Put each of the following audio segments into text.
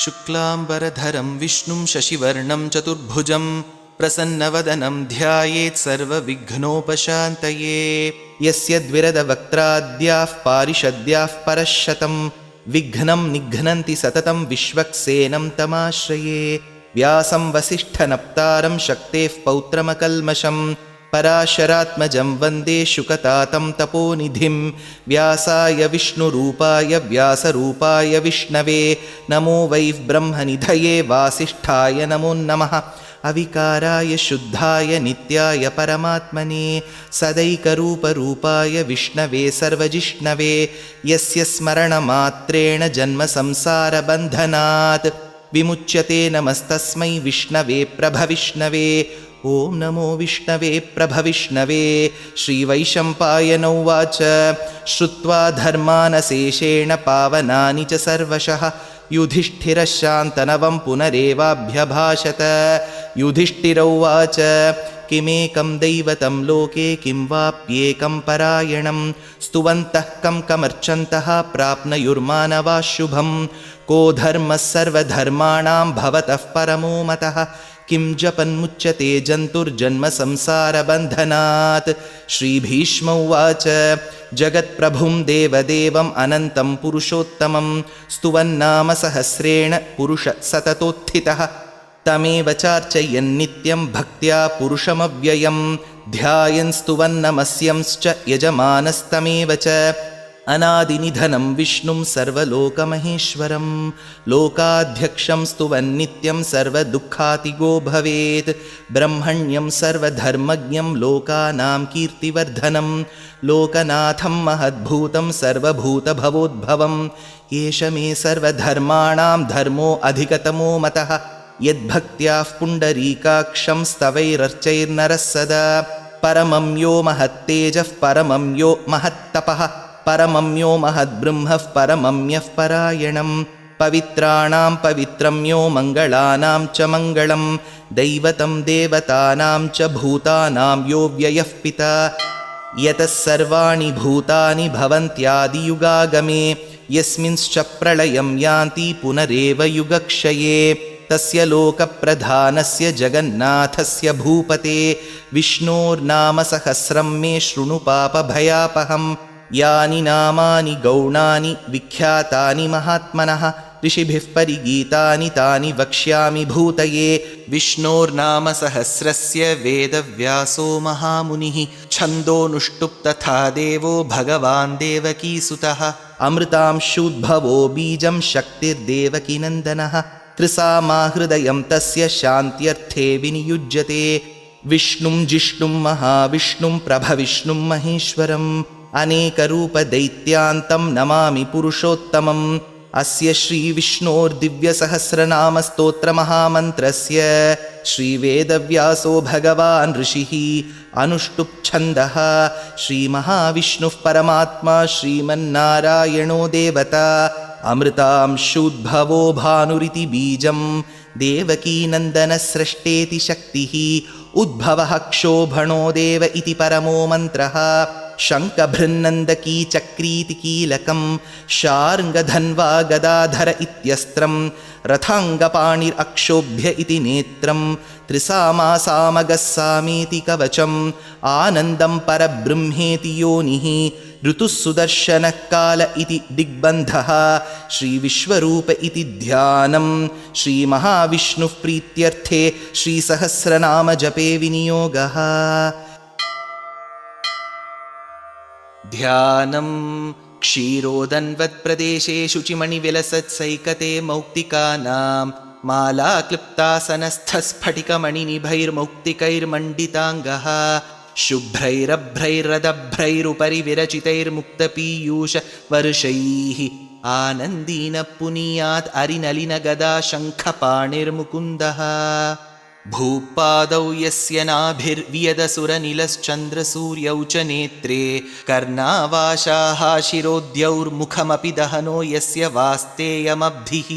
शुक्लाम्बरधरं विष्णुं शशिवर्णं चतुर्भुजं प्रसन्नवदनं ध्यायेत् सर्वविघ्नोपशान्तये। यस्य द्विरदवक्त्राद्याः पारिषद्याः परश्शतं विघ्नं निघ्नन्ति सततं विश्वक्सेनं तमाश्रये। व्यासं वसिष्ठनप्तारं शक्तेः पौत्रमकल्मषं पराशरात्मजं वन्दे शुकतातं तपोनिधिं। व्यासाय विष्णुरूपाय व्यासरूपाय विष्णवे नमो वै ब्रह्मनिधये वासिष्ठाय नमो नमः। अविकाराय शुद्धाय नित्याय परमात्मने सदैकरूपरूपाय विष्णवे सर्वजिष्णवे यस्य स्मरणमात्रेण जन्मसंसारबन्धनात् विमुच्यते। नमस्तस्मै विष्णवे प्रभविष्णवे। ॐ नमो विष्णवे प्रभविष्णवे। श्रीवैशम्पायन उवाच श्रुत्वा धर्मानशेषेण पावनानि च सर्वशः युधिष्ठिरः शान्तनवं पुनरेवाभ्यभाषत। युधिष्ठिर उवाच किमेकं दैवतं लोके किं वाप्येकं परायणं स्तुवन्तः कमर्चन्तः प्राप्नुयुर्मानवाः शुभं। को धर्मः सर्वधर्माणां भवतः परमो मतः किं जपन्मुच्यते जन्तुर्जन्मसंसारबन्धनात्। श्रीभीष्म उवाच जगत्प्रभुं देवदेवम् अनन्तं पुरुषोत्तमं स्तुवन्नाम सहस्रेण पुरुषः सततोत्थितः। तमेव चार्चयन्नित्यं भक्त्या पुरुषमव्ययं ध्यायन् स्तुवन्नमस्यंश्च यजमानस्तमेव च। अनादिनिधनं विष्णुं सर्वलोकमहेश्वरं लोकाध्यक्षं स्तुवन्नित्यं सर्वदुःखातिगो भवेत्। ब्रह्मण्यं सर्वधर्मज्ञं लोकानां कीर्तिवर्धनं लोकनाथं महद्भूतं सर्वभूतभवोद्भवं। एष मे सर्वधर्माणां धर्मो अधिकतमो मतः यद्भक्त्याः पुण्डरीकाक्षं स्तवैरर्चैर्नरः सदा। परमं यो महत्तेजः परमं यो महत्तपः परमं यो महद्ब्रह्मः परमं यः परायणं। पवित्राणां पवित्रं यो मङ्गलानां च मङ्गलं दैवतं देवतानां च भूतानां यो व्ययः पिता। यतः सर्वाणि भूतानि भवन्त्यादियुगागमे यस्मिंश्च प्रलयं यान्ति पुनरेव युगक्षये। तस्य लोकप्रधानस्य जगन्नाथस्य भूपते विष्णोर्नाम सहस्रं मे शृणु पापभयापहं। यानि नामानि गौणानि विख्यातानि महात्मनः ऋषिभिः परिगीतानि तानि वक्ष्यामि भूतये। विष्णोर्नाम सहस्रस्य वेदव्यासो महामुनिः छन्दोनुष्टुप् तथा देवो भगवान् देवकीसुतः। अमृतांशूद्भवो बीजं शक्तिर्देवकीनन्दनः त्रिसामाहृदयं तस्य शान्त्यर्थे विनियुज्यते। विष्णुं जिष्णुं महाविष्णुं प्रभविष्णुं महेश्वरम् अनेकरूपदैत्यान्तं नमामि पुरुषोत्तमम्। अस्य श्रीविष्णोर्दिव्यसहस्रनामस्तोत्रमहामन्त्रस्य श्रीवेदव्यासो भगवान् ऋषिः अनुष्टुप्छन्दः। श्रीमहाविष्णुः परमात्मा श्रीमन्नारायणो देवता अमृतांशूद्भवो भानुरिति बीजं देवकीनन्दनस्रष्टेति शक्तिः उद्भवः क्षोभणो देव इति परमो मन्त्रः। शङ्खभृन्नन्दकी चक्रीति कीलकं शार्ङ्गधन्वा गदाधर इत्यस्त्रं रथाङ्गपाणिरक्षोभ्य इति नेत्रं त्रिसामासामगस्सामीति कवचम् आनन्दं परब्रह्मेति योनिः ऋतुः सुदर्शनः काल इति दिग्बन्धः। श्रीविश्वरूप इति ध्यानं श्रीमहाविष्णुः प्रीत्यर्थे श्रीसहस्रनाम जपे विनियोगः। ध्यानं क्षीरोदन्वत्प्रदेशे शुचिमणिविलसत्सैकते मौक्तिकानां मालाक्लुप्तासनस्थस्फटिकमणिनिभैर्मौक्तिकैर्मण्डिताङ्गः शुभ्रैरभ्रैरदभ्रैरुपरि विरचितैर्मुक्तपीयूषवर्षैः आनन्दीन पुनीयात् अरिनलिनगदा शङ्खपाणिर्मुकुन्दः। भूपादौ यस्य नाभिर्वियदसुरनिलश्चन्द्रसूर्यौ च नेत्रे कर्णावाशाः शिरोद्यौर्मुखमपि दहनो यस्य वास्तेयमब्धिः।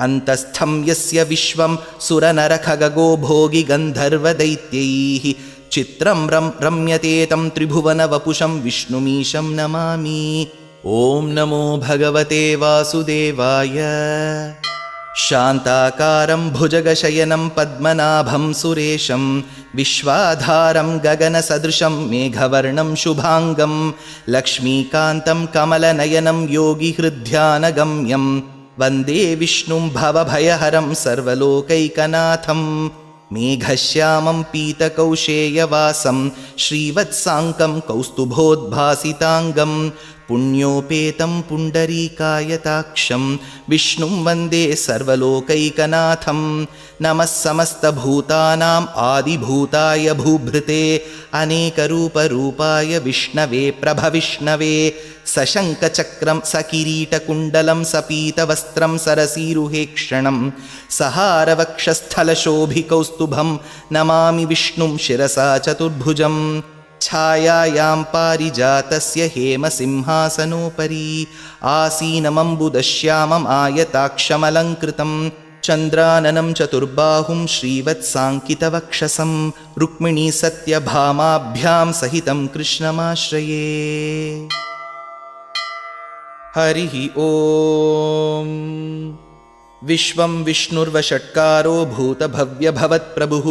अन्तस्थं यस्य विश्वं सुरनरखगो भोगि गन्धर्वदैत्यैः चित्रं रम्यते तं त्रिभुवनवपुषं विष्णुमीशं नमामि। ॐ नमो भगवते वासुदेवाय। शान्ताकारं भुजगशयनं पद्मनाभं सुरेशं विश्वाधारं गगनसदृशं मेघवर्णं शुभाङ्गं लक्ष्मीकान्तं कमलनयनं योगिहृद्ध्यानगम्यं वन्दे विष्णुं भवभयहरं सर्वलोकैकनाथं मेघश्यामं पीतकौशेयवासं श्रीवत्साङ्कं कौस्तुभोद्भासिताङ्गं पुण्योपेतं पुण्डरीकायताक्षं विष्णुं वन्दे सर्वलोकैकनाथं नमः समस्तभूतानाम् आदिभूताय भूभृते अनेकरूपरूपाय विष्णवे प्रभविष्णवे सशङ्खचक्रं सकिरीटकुण्डलं सपीतवस्त्रं सरसीरुहेक्षणं सहारवक्षस्थलशोभिकौस्तुभं नमामि विष्णुं शिरसा चतुर्भुजं छायायां पारिजातस्य हेमसिंहासनोपरि आसीनमम्बुदश्यामम् आयताक्षमलङ्कृतं चन्द्राननं चतुर्बाहुं श्रीवत्साङ्कितवक्षसं रुक्मिणी सत्यभामाभ्यां सहितं कृष्णमाश्रये। हरिः ॐ। विश्वं विष्णुर्वषट्कारो भूतभव्यभवत्प्रभुः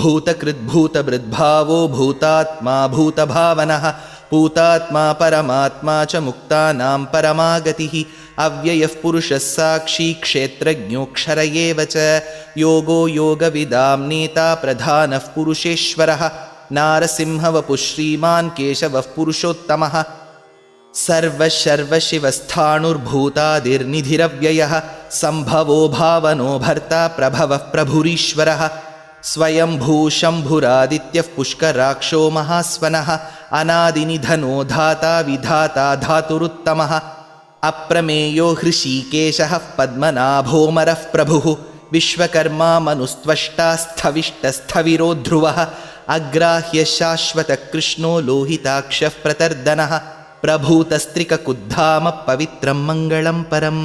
भूतकृद्भूतभृद्भावो भूतात्मा भूतभावनः भूतात्मा परमात्मा च मुक्तानां परमागतिः अव्ययः पुरुषः साक्षी क्षेत्रज्ञोऽक्षर एव च योगो योगविदां नेता प्रधानः पुरुषेश्वरः नारसिंहवपुः श्रीमान् केशवः पुरुषोत्तमः सर्वशर्वशिवस्थाणुर्भूतादिर्निधिरव्ययः सम्भवो भावनो भर्ता प्रभवः प्रभुरीश्वरः स्वयंभू शम्भुरादित्यः पुष्कराक्षो महास्वनः अनादिनिधनो धाता विधाता धातुरुत्तमः अप्रमेयो हृषीकेशः पद्मनाभोमरः प्रभुः विश्वकर्मा मनुस्त्वष्टा स्थविष्टस्थविरो ध्रुवः अग्राह्य शाश्वतकृष्णो लोहिताक्षः प्रतर्दनः प्रभूतस्त्रिककुद्धाम पवित्रं मङ्गलं परम्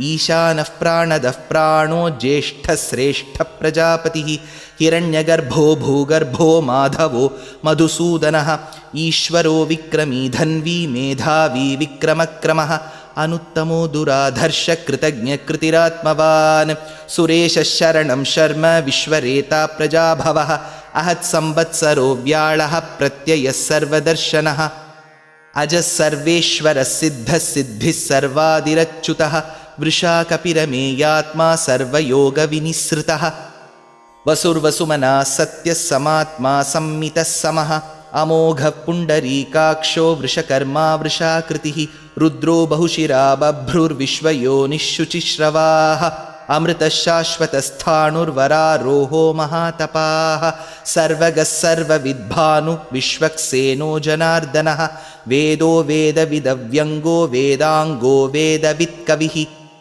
ईशानः प्राणदः प्राणो ज्येष्ठश्रेष्ठ प्रजापतिः हिरण्यगर्भो भूगर्भो माधवो मधुसूदनः ईश्वरो विक्रमी धन्वी मेधावी विक्रमक्रमः अनुत्तमो दुराधर्ष कृतज्ञकृतिरात्मवान् सुरेशः शरणं शर्म विश्वरेता प्रजाभवः अहत्संवत्सरो व्याळः प्रत्ययः सर्वदर्शनः अजः सर्वेश्वरः सिद्धः सिद्धिः सर्वादिरच्युतः वृषा कपिरमेयात्मा सर्वयोगविनिसृतः वसुर्वसुमनः सत्यः समात्मा संमितः समः अमोघः पुण्डरीकाक्षो वृषकर्मा वृषाकृतिः रुद्रो बहुशिरा बभ्रुर्विश्वयोनिः शुचिश्रवाः अमृतः शाश्वतस्थाणुर्वरारोहो महातपाः सर्वगः सर्वविद्भानु विश्वक्सेनो जनार्दनः वेदो वेदविदव्यङ्गो वेदाङ्गो वेदवित्कविः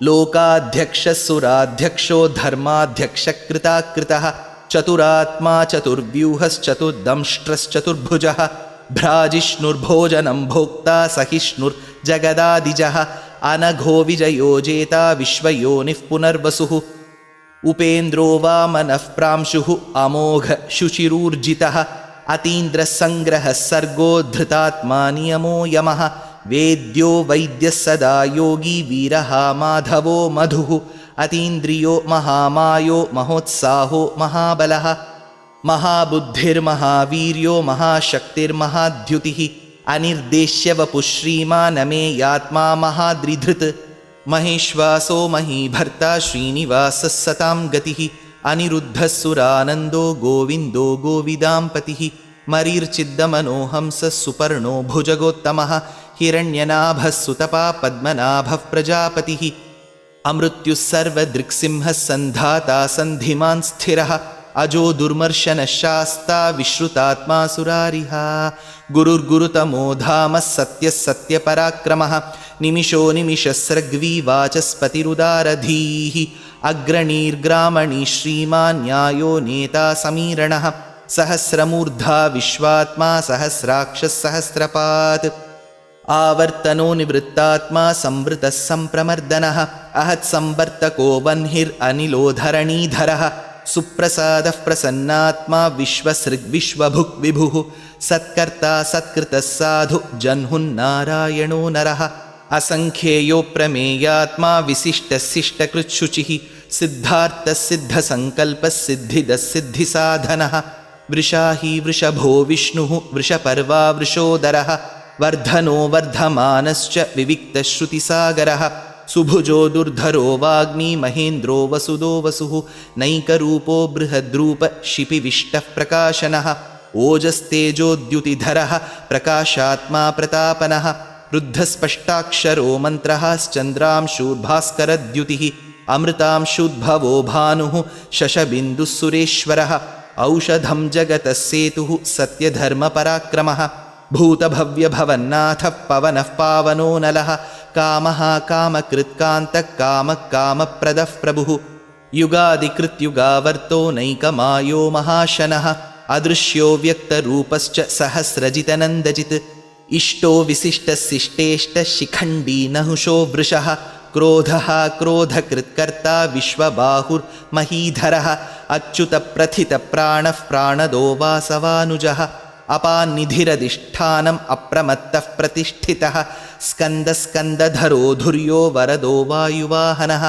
लोकाध्यक्षः सुराध्यक्षो धर्माध्यक्षकृताकृतः चतुरात्मा चतुर्व्यूहश्चतुर्दंष्ट्रश्चतुर्भुजः भ्राजिष्णुर्भोजनं भोक्ता सहिष्णुर्जगदादिजः अनघो विजयो जेता विश्वयोनिः पुनर्वसुः उपेन्द्रो वामनः प्रांशुः अमोघ शुचिरूर्जितः अतीन्द्रसङ्ग्रहः सर्गो धृतात्मा नियमो यमः वेद्यो वैद्यः सदा योगी वीरः माधवो मधुः अतीन्द्रियो महामायो महोत्साहो महाबलः महाबुद्धिर्महावीर्यो महाशक्तिर्महाद्युतिः अनिर्देश्य वपुः श्रीमानमेयात्मा महाद्रिधृत् महेश्वासो महीभर्ता श्रीनिवासः सतां गतिः अनिरुद्धः सुरानन्दो गोविन्दो गोविदाम्पतिः मरीर्चिद्दमनोहंसः सुपर्णो भुजगोत्तमः हिरण्यनाभः सुतपा पद्मनाभः प्रजापतिः अमृत्युः सर्वदृक्सिंहः सन्धाता सन्धिमान् स्थिरः अजो दुर्मर्शनः शास्ता विश्रुतात्मा सुरारिः गुरुर्गुरुतमो धामः सत्यः सत्यपराक्रमः निमिषो निमिषस्रग्वी वाचस्पतिरुदारधीः अग्रणीर्ग्रामणी श्रीमान् न्यायो नेता समीरणः सहस्रमूर्धा विश्वात्मा सहस्राक्षः सहस्रपात् आवर्तनो निवृत्तात्मा संवृतः संप्रमर्दनः अहत्संवर्तको वह्निरनिलो धरणीधरः सुप्रसादः प्रसन्नात्मा विश्वसृग्विश्वभुक् विभुः सत्कर्ता सत्कृतः साधु जह्नुन्नारायणो नरः असङ्ख्येयो प्रमेयात्मा विशिष्टशिष्टकृच्छुचिः सिद्धार्थसिद्धसङ्कल्पसिद्धिदसिद्धिसाधनः वृषाही वृषभो विष्णुः वृषपर्वा वृषोदरः वर्धनो वर्धमानश्च विविक्तश्रुतिसागरः सुभुजो दुर्धरो वाग्मी महेन्द्रो वसुदो वसुः नैकरूपो बृहद्रूप शिपिविष्टः प्रकाशनः ओजस्तेजोद्युतिधरः प्रकाशात्मा प्रतापनः रुद्धस्पष्टाक्षरो मन्त्रः श्चन्द्रांशूर्भास्करद्युतिः अमृतांशुद्भवो भानुः शशबिन्दुः सुरेश्वरः औषधं जगतः सेतुः सत्यधर्मपराक्रमः भूतभव्यभवन्नाथः पवनः पावनो नलः कामः कामकृत्कान्तः कामः कामप्रदः प्रभुः युगादिकृत्युगावर्तो नैकमायो महाशनः अदृश्यो व्यक्तरूपश्च सहस्रजितनन्दजित् इष्टो विशिष्टशिष्टेष्टः शिखण्डी नहुषो वृषः क्रोधः क्रोधकृत्कर्ता विश्वबाहुर्महीधरः अच्युतप्रथितप्राणः प्राणदो वासवानुजः अपान्निधिरधिष्ठानम् अप्रमत्तः प्रतिष्ठितः स्कन्दस्कन्दधरो धुर्यो वरदो वायुवाहनः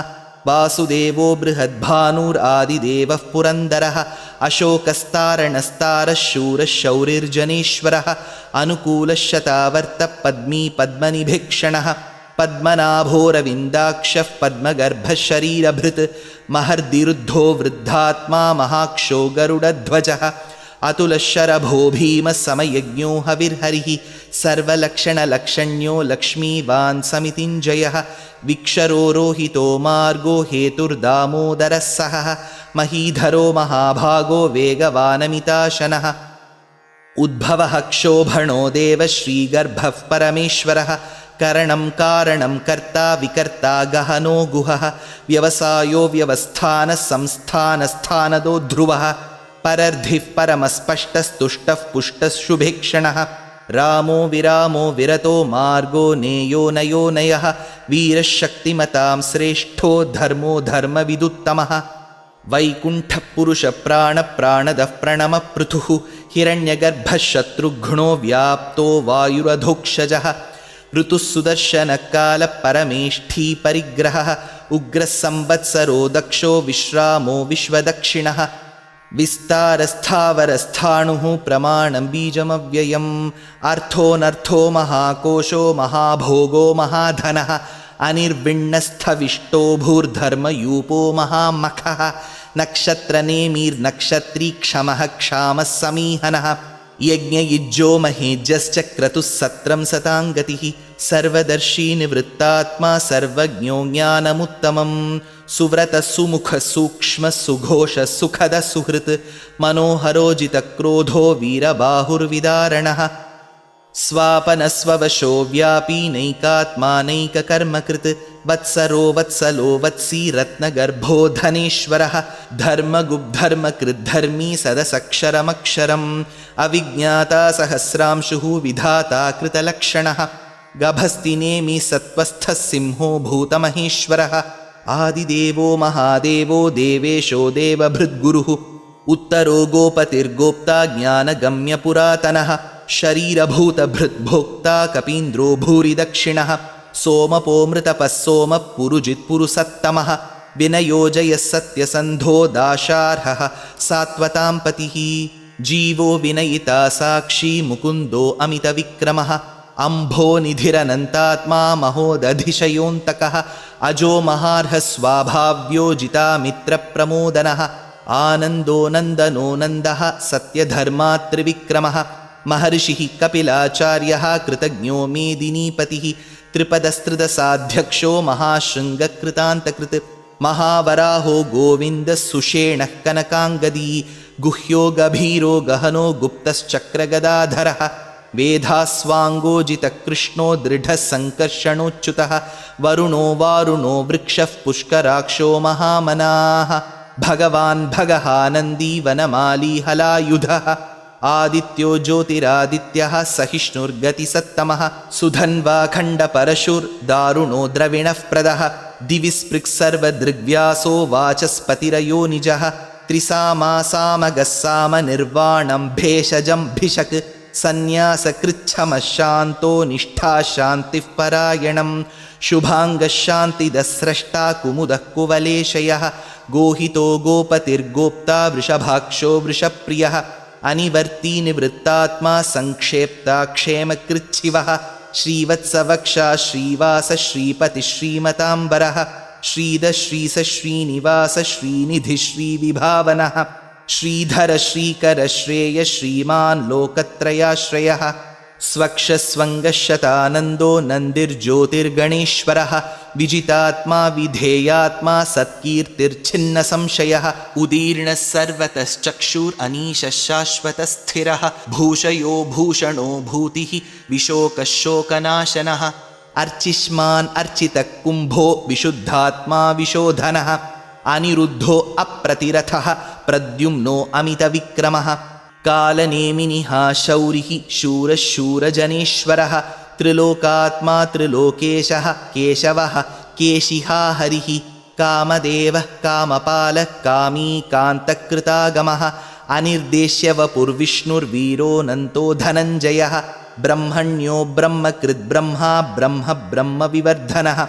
वासुदेवो बृहद्भानुरादिदेवः पुरन्दरः अशोकस्तारणस्तारः शूरः शौरिर्जनेश्वरः अनुकूलः शतावर्तः पद्मी पद्मनिभीक्षणः पद्मनाभोरविन्दाक्षः पद्मगर्भः शरीरभृत् महर्दिरुद्धो वृद्धात्मा महाक्षो गरुडध्वजः अतुलशरभो भीमः समयज्ञो हविर्हरिः सर्वलक्षणलक्षण्यो लक्ष्मीवान् समितिञ्जयः विक्षरो रोहितो मार्गो हेतुर्दामोदरः सहः महीधरो महाभागो वेगवानमिताशनः उद्भवः क्षोभणो देवः श्रीगर्भः परमेश्वरः करणं कारणं कर्ता विकर्ता गहनो गुहः व्यवसायो व्यवस्थानः संस्थानस्थानदो ध्रुवः परर्धिः परमस्पष्टस्तुष्टः पुष्टः शुभेक्षणः रामो विरामो विरतो मार्गो नेयो नयो नयः वीरः शक्तिमतां श्रेष्ठो धर्मो धर्मविदुत्तमः वैकुण्ठः पुरुषप्राणप्राणदः प्रणमपृथुः हिरण्यगर्भः शत्रुघ्नो व्याप्तो वायुरधोक्षजः ऋतुः सुदर्शनकालः परमेष्ठी परिग्रहः उग्रः संवत्सरो दक्षो विश्रामो विश्वदक्षिणः विस्तारस्थावरस्थाणुः प्रमाणं बीजमव्ययम् अर्थोऽनर्थो महाकोशो महाभोगो महाधनः अनिर्विण्णस्थविष्टो भूर्धर्मयूपो महामखः नक्षत्रनेमिर्नक्षत्री क्षमः क्षामः समीहनः यज्ञयुज्यो महेज्यश्च क्रतुः सत्रं सताङ्गतिः सर्वदर्शी निवृत्तात्मा सर्वज्ञो ज्ञानमुत्तमं सुव्रतः सुमुखः सूक्ष्मः सुघोषः सुखदः सुहृत् मनोहरोजितक्रोधो वीरबाहुर्विदारणः स्वापनस्ववशो व्यापी नैकात्मा नैककर्मकृत् वत्सरो वत्सलो वत्सी रत्नगर्भो धनेश्वरः धर्मगुब्धर्मकृद्धर्मी सदसक्षरमक्षरम् अविज्ञाता सहस्रांशुः विधाता कृतलक्षणः गभस्तिनेमि सत्त्वस्थः सिंहो भूतमहेश्वरः आदिदेवो महादेवो देवेशो देवभृद्गुरुः उत्तरो गोपतिर्गोप्ता ज्ञानगम्यपुरातनः शरीरभूतभृद्भोक्ता कपीन्द्रो भूरिदक्षिणः सोमपोमृतपः सोमः पुरुजित्पुरुसत्तमः विनयोजयः सत्यसन्धो दाशार्हः सात्वतां पतिः जीवो विनयिता साक्षी मुकुन्दो अमितविक्रमः अम्भो निधिरनन्तात्मा महोदधिशयोऽन्तकः अजो महार्हः स्वाभाव्यो जितामित्रप्रमोदनः आनन्दो नन्दनो नन्दः सत्यधर्मात्रिविक्रमः महर्षिः कपिलाचार्यः कृतज्ञो मेदिनीपतिः त्रिपदस्त्रिदशाध्यक्षो महाशृङ्गकृतान्तकृत् महावराहो गोविन्दः सुषेणः कनकाङ्गदी गुह्यो गभीरो गहनो गुप्तश्चक्रगदाधरः वेधास्वाङ्गोजितकृष्णो दृढः सङ्कर्षणोच्युतः वरुणो वारुणो वृक्षः पुष्कराक्षो महामनाः भगवान् भगहानन्दी वनमाली हलायुधः आदित्यो ज्योतिरादित्यः सहिष्णुर्गतिसत्तमः सुधन्वाखण्डपरशुर्दारुणो द्रविणः प्रदः दिवि स्पृक्सर्वदृग्व्यासो वाचस्पतिरयो निजः त्रिसामासामगस्सामनिर्वाणं भेषजं भिषक् सन्न्यासकृच्छमः शान्तो निष्ठाशान्तिः परायणं शुभाङ्गशान्तिदस्रष्टा कुमुदः कुवलेशयः गोहितो गोपतिर्गोप्ता वृषभाक्षो वृषप्रियः अनिवर्ती निवृत्तात्मा संक्षेप्ता क्षेमकृच्छिवः श्रीवत्सवक्षा श्रीवास श्रीपति श्रीमताम्बरः श्रीध श्रीस श्रीनिवास श्रीनिधि श्रीविभावनः श्रीधर श्रीकर श्रेय श्रीमान् लोकत्रयाश्रयः स्वक्षस्वङ्गशतानन्दो नन्दिर्ज्योतिर्गणेश्वरः विजितात्मा विधेयात्मा सत्कीर्तिर्छिन्नसंशयः उदीर्णः सर्वतश्चक्षुरनीशः शाश्वतस्थिरः भूषयो भूषणो भूतिः विशोकशोकनाशनः अर्चिष्मान् अर्चितः कुम्भो विशुद्धात्मा विशोधनः अनिरुद्धो अप्रतिरथः प्रद्युम्नो अमितविक्रमः कालनेमिनिः शौरिः शूरः शूरजनेश्वरः त्रिलोकात्मा त्रिलोकेशः केशवः केशिहा हरिः कामदेवः कामपालः कामी कान्तकृतागमः अनिर्देश्य वपुर्विष्णुर्वीरोऽनन्तो धनञ्जयः ब्रह्मण्यो ब्रह्मकृद्ब्रह्मा ब्रह्म ब्रह्मविवर्धनः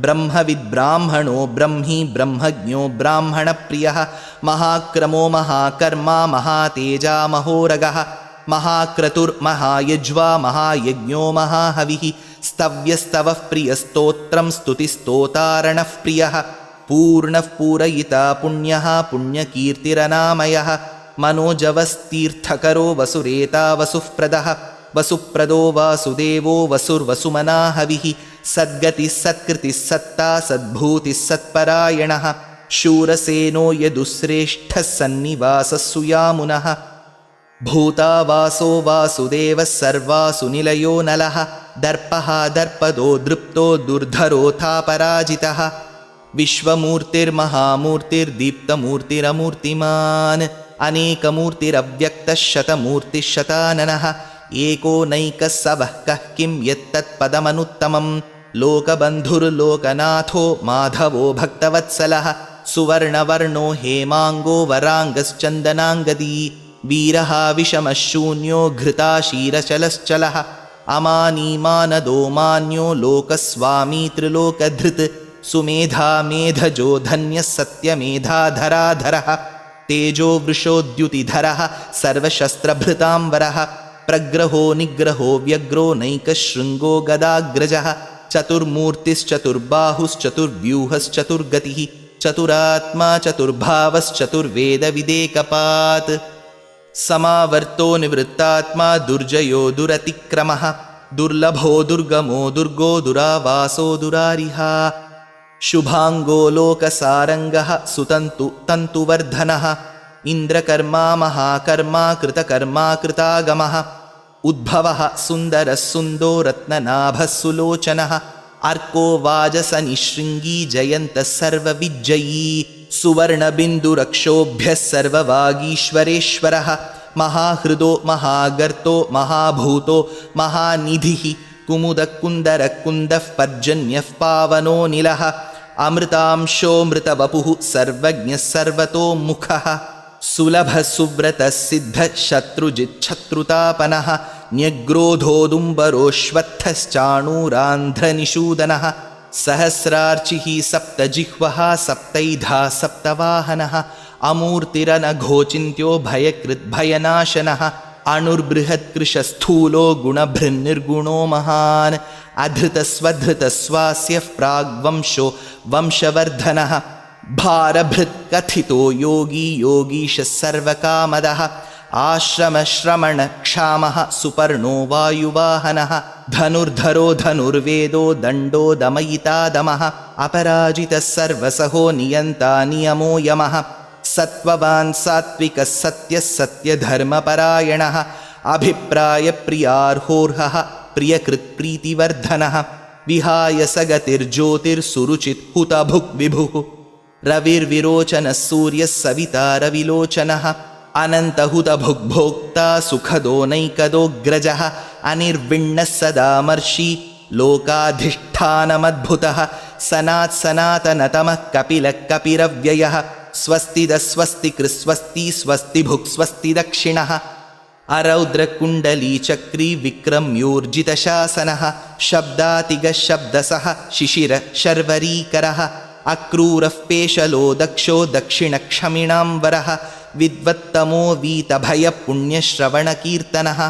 ब्रह्मविद्ब्राह्मणो ब्रह्मी ब्रह्मज्ञो ब्राह्मणप्रियः महाक्रमो महाकर्मा महातेजा महोरगः महाक्रतुर्महायज्वा महायज्ञो महाहविः स्तव्यस्तवः प्रियस्तोत्रं स्तुतिस्तोतारणः प्रियः पूर्णः पूरयिता पुण्यः पुण्यकीर्तिरनामयः मनोजवस्तीर्थकरो वसुरेता वसुःप्रदः वसुप्रदो वासुदेवो वसुर्वसुमनाहविः सद्गतिः सत्कृतिः सत्ता सद्भूतिः सत्परायणः शूरसेनो यदुश्रेष्ठः सन्निवासः सुयामुनः भूतावासो वासुदेवः सर्वासु निलयो नलः दर्पः दर्पदो दृप्तो दुर्धरोऽथापराजितः विश्वमूर्तिर्महामूर्तिर्दीप्तमूर्तिरमूर्तिमान् अनेकमूर्तिरव्यक्तः शतमूर्तिः शताननः एको नैकः सवः कः किं यत्तत्पदमनुत्तमं लोकबन्धुर्लोकनाथो माधवो भक्तवत्सलः सुवर्णवर्णो हेमाङ्गो वराङ्गश्चन्दनाङ्गदी वीरः विषमः शून्यो घृताशीरचलश्चलः अमानीमानदो मान्यो लोकस्वामी त्रिलोकधृत् सुमेधा मेधजो धन्यः सत्यमेधाधराधरः तेजो वृषोद्युतिधरः सर्वशस्त्रभृताम्बरः प्रग्रहो निग्रहो व्यग्रो नैकशृङ्गो गदाग्रजः चतुर्मूर्तिश्चतुर्बाहुश्चतुर्व्यूहश्चतुर्गतिः चतुरात्मा चतुर्भावश्चतुर्वेदविदेकपात् समावर्तो निवृत्तात्मा दुर्जयो दुरतिक्रमः दुर्लभो दुर्गमो दुर्गो दुरावासो दुरारिहा शुभाङ्गो लोकसारङ्गः सुतन्तु तन्तुवर्धनः इन्द्रकर्मा महाकर्मा कृतकर्मा कृतागमः उद्भवः सुन्दरः सुन्दो रत्ननाभः सुलोचनः अर्को वाजसनिशृङ्गी जयन्तः सर्वविज्जयी सुवर्णबिन्दुरक्षोभ्यः सर्ववागीश्वरेश्वरः महाहृदो महागर्तो महाभूतो महानिधिः कुमुदकुन्दरकुन्दः पर्जन्यः पावनो निलः अमृतांशोऽमृतवपुः सर्वज्ञः सर्वतोमुखः सुलभः सुव्रतः सिद्धः शत्रुजिच्छत्रुतापनः न्यग्रोधोदुम्बरोऽश्वत्थश्चाणूरान्ध्रनिषूदनः सहस्रार्चिः सप्तजिह्वः सप्तैधा सप्तवाहनः अमूर्तिरनघोचिन्त्यो भयकृद्भयनाशनः अणुर्बृहत्कृशस्थूलो गुणभृन्निर्गुणो महान् अधृतस्वधृतस्वास्यः प्राग्वंशो वंशवर्धनः भारभृत्कथितो योगी योगीशः सर्वकामदः आश्रमश्रमणक्षामः सुपर्णो वायुवाहनः धनुर्धरो धनुर्वेदो दण्डो दमयितादमः अपराजितः सर्वसहो नियन्ता नियमो यमः सत्त्ववान् सात्विकः सत्यः सत्यधर्मपरायणः अभिप्रायप्रियार्होर्हः प्रियकृत्प्रीतिवर्धनः विहाय सगतिर्ज्योतिर्सुरुचित् हुतभुक् विभुः रविर्विरोचनः सूर्यः सविता रविलोचनः अनन्तहुतभुग्भोक्ता सुखदो नैकदोऽग्रजः अनिर्विण्णः सदामर्षि लोकाधिष्ठानमद्भुतः सनात्सनातनतमः कपिलः कपिरव्ययः स्वस्तिदस्वस्तिकृस्वस्ति स्वस्तिभुक् स्वस्ति दक्षिणः अरौद्रकुण्डलीचक्री विक्रम्योर्जितशासनः शब्दातिगः शब्दसः शिशिरः शर्वरीकरः अक्रूरः पेशलो दक्षो दक्षिणक्षमिणां वरः विद्वत्तमो वीतभयपुण्यश्रवणकीर्तनः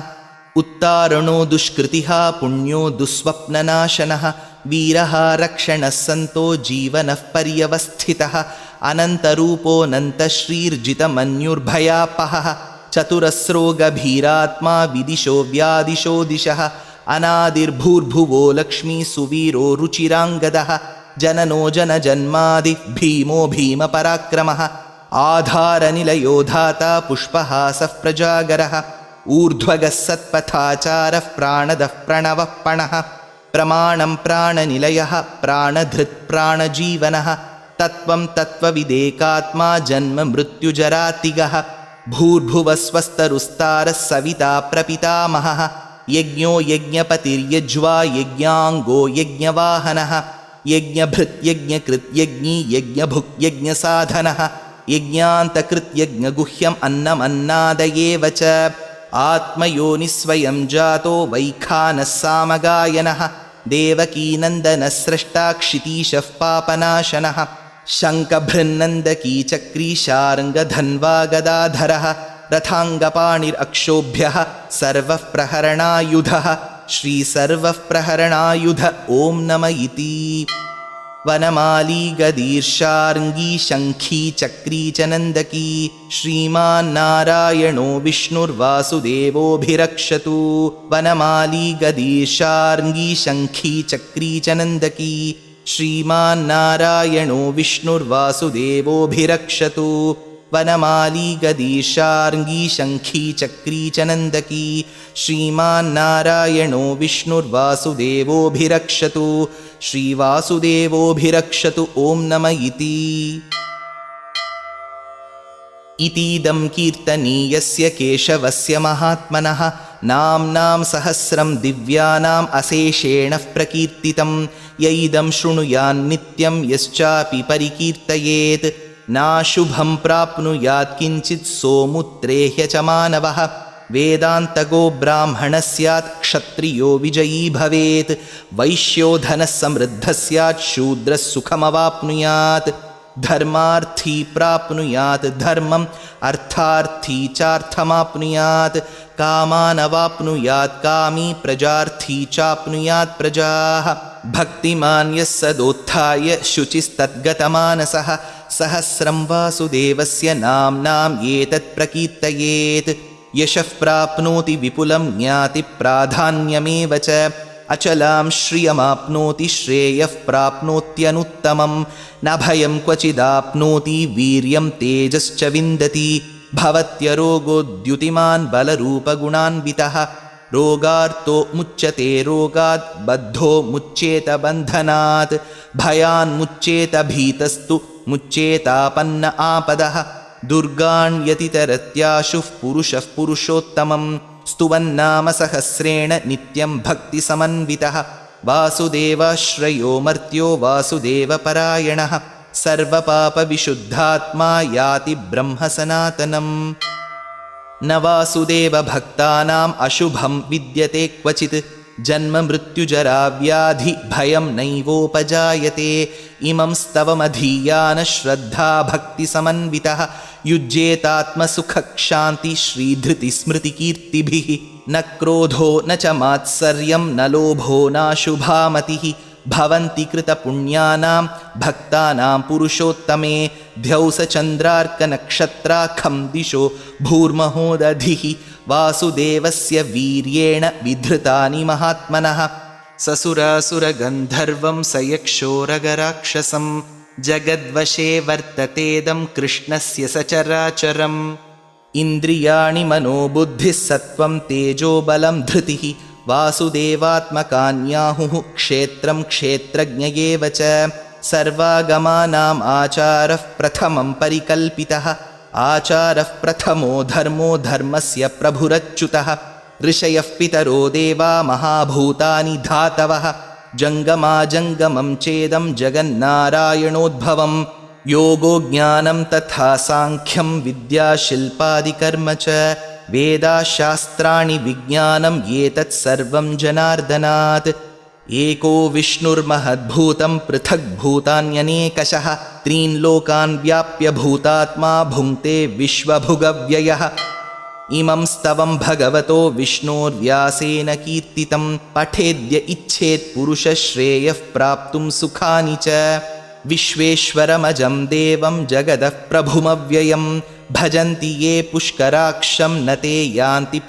उत्तारणो दुष्कृतिः पुण्यो दुःस्वप्ननाशनः वीरः रक्षणः सन्तो जीवनः पर्यवस्थितः अनन्तरूपोऽनन्तश्रीर्जितमन्युर्भयापहः चतुरस्रो गभीरात्मा विदिशो व्यादिशो दिशः अनादिर्भूर्भुवो लक्ष्मी सुवीरो रुचिराङ्गदः जननो जनजन्मादि भीमो भीमपराक्रमः आधारनिलयो धाता पुष्पहासः प्रजागरः ऊर्ध्वगः सत्पथाचारः प्राणदः प्रणवः पणः प्रमाणं प्राणनिलयः प्राणधृत् प्राणजीवनः तत्त्वं तत्त्वविदेकात्मा जन्म मृत्युजरातिगः भूर्भुवस्वस्तरुस्तारः सविता प्रपितामहः यज्ञो यज्ञपतिर्यज्वा यज्ञाङ्गो यज्ञवाहनः यज्ञभृत् यज्ञकृत् यज्ञी यज्ञभुक् यज्ञसाधनः यज्ञान्तकृत् यज्ञगुह्यम् अन्नमन्नादयेव च आत्मयोनिस्वयं जातो वैखानः सामगायनः देवकीनन्दनः स्रष्टा क्षितीशः पापनाशनः शङ्खभृन्नन्दकी चक्री शार्ङ्गधन्वा गदाधरः रथाङ्गपाणिरक्षोभ्यः सर्वः प्रहरणायुधः श्रीसर्वः प्रहरणायुध ॐ नम इति वनमाली गदीर्षार्ङ्गी शङ्खी चक्री च नन्दकी श्रीमान्नारायणो विष्णुर्वासुदेवोऽभिरक्षतु वनमाली गदीर्षार्ङ्गी शङ्खी चक्री च नन्दकी श्रीमान्नारायणो विष्णुर्वासुदेवोऽभिरक्षतु वनमाली गदीर्षार्ङ्गी शङ्खी चक्री च नन्दकी श्रीमान्नारायणो विष्णुर्वासुदेवोऽभिरक्षतु श्रीवासुदेवोऽभिरक्षतु ॐ नम इति इतीदं कीर्तनीयस्य केशवस्य महात्मनः नाम्नां सहस्रं दिव्यानाम् अशेषेण प्रकीर्तितं य इदं शृणुयान्नित्यं यश्चापि परिकीर्तयेत् नाशुभं प्राप्नुयात् किञ्चित् सोमुत्रेह्य च मानवः वेदान्तगो ब्राह्मणः स्यात् क्षत्रियो विजयी भवेत् वैश्यो धनः समृद्धः स्यात् शूद्रः सुखमवाप्नुयात् धर्मार्थी प्राप्नुयात् धर्मम् अर्थार्थी चार्थमाप्नुयात् कामानवाप्नुयात् कामी प्रजार्थी चाप्नुयात् प्रजाः भक्तिमान् यः सदोत्थाय शुचिस्तद्गतमानसः सहस्रं वासुदेवस्य नाम्नाम् एतत् प्रकीर्तयेत् यशः प्राप्नोति विपुलं ज्ञाति प्राधान्यमेव च अचलां श्रियमाप्नोति श्रेयः प्राप्नोत्यनुत्तमं न भयं क्वचिदाप्नोति वीर्यं तेजश्च विन्दति भवत्यरोगोद्युतिमान् बलरूपगुणान्वितः रोगार्तो मुच्यते रोगात् बद्धो मुच्येत बन्धनात् भयान्मुच्येत भीतस्तु मुच्येतापन्न आपदः दुर्गाण्यतितरत्याशुः पुरुषः पुरुषोत्तमं स्तुवन्नाम सहस्रेण नित्यं भक्तिसमन्वितः वासुदेवाश्रयो मर्त्यो वासुदेवपरायणः सर्वपापविशुद्धात्मा याति ब्रह्म सनातनम् न वासुदेवभक्तानाम् अशुभं विद्यते क्वचित् जन्म मृत्युजरा व्याधि भयं नैवोपजायते इमं स्तवमधीयान श्रद्धा भक्तिसमन्वितः युज्येतात्मसुखक्षान्ति श्रीधृतिस्मृतिकीर्तिभिः न क्रोधो न च मात्सर्यं न लोभो नाशुभामतिः भवन्ति कृतपुण्यानां भक्तानां पुरुषोत्तमे ध्यौसचन्द्रार्कनक्षत्राखं दिशो भूर्महोदधिः वासुदेवस्य वीर्येण विधृतानि महात्मनः ससुरासुरगन्धर्वं सयक्षोरगराक्षसं जगद्वशे वर्ततेदं कृष्णस्य सचराचरम् इन्द्रियाणि मनोबुद्धिः सत्त्वं तेजोबलं धृतिः वासुदेवात्मकान्याहुः क्षेत्रं क्षेत्रज्ञ एव च सर्वागमानाम् आचारः प्रथमं परिकल्पितः आचारः प्रथमो धर्मो धर्मस्य प्रभुरच्युतः ऋषयः पितरो देवा महाभूतानि धातवः जङ्गमाजङ्गमं चेदं जगन्नारायणोद्भवं योगो ज्ञानं तथा साङ्ख्यं विद्याशिल्पादिकर्म च वेदाशास्त्राणि विज्ञानं एतत् सर्वं जनार्दनात् एको विष्णुर्महद्भूतं पृथग्भूतान्यनेकशः त्रीन् लोकान् व्याप्य भूतात्मा भुङ्क्ते विश्वभुगव्ययः इमं स्तवं भगवतो विष्णोर्व्यासेन कीर्तितं पठेद्य इच्छेत् पुरुषश्रेयः प्राप्तुं सुखानि च विश्वेश्वरमजं देवं जगदः प्रभुमव्ययं भजन्ति ये पुष्कराक्षं न ते यान्ति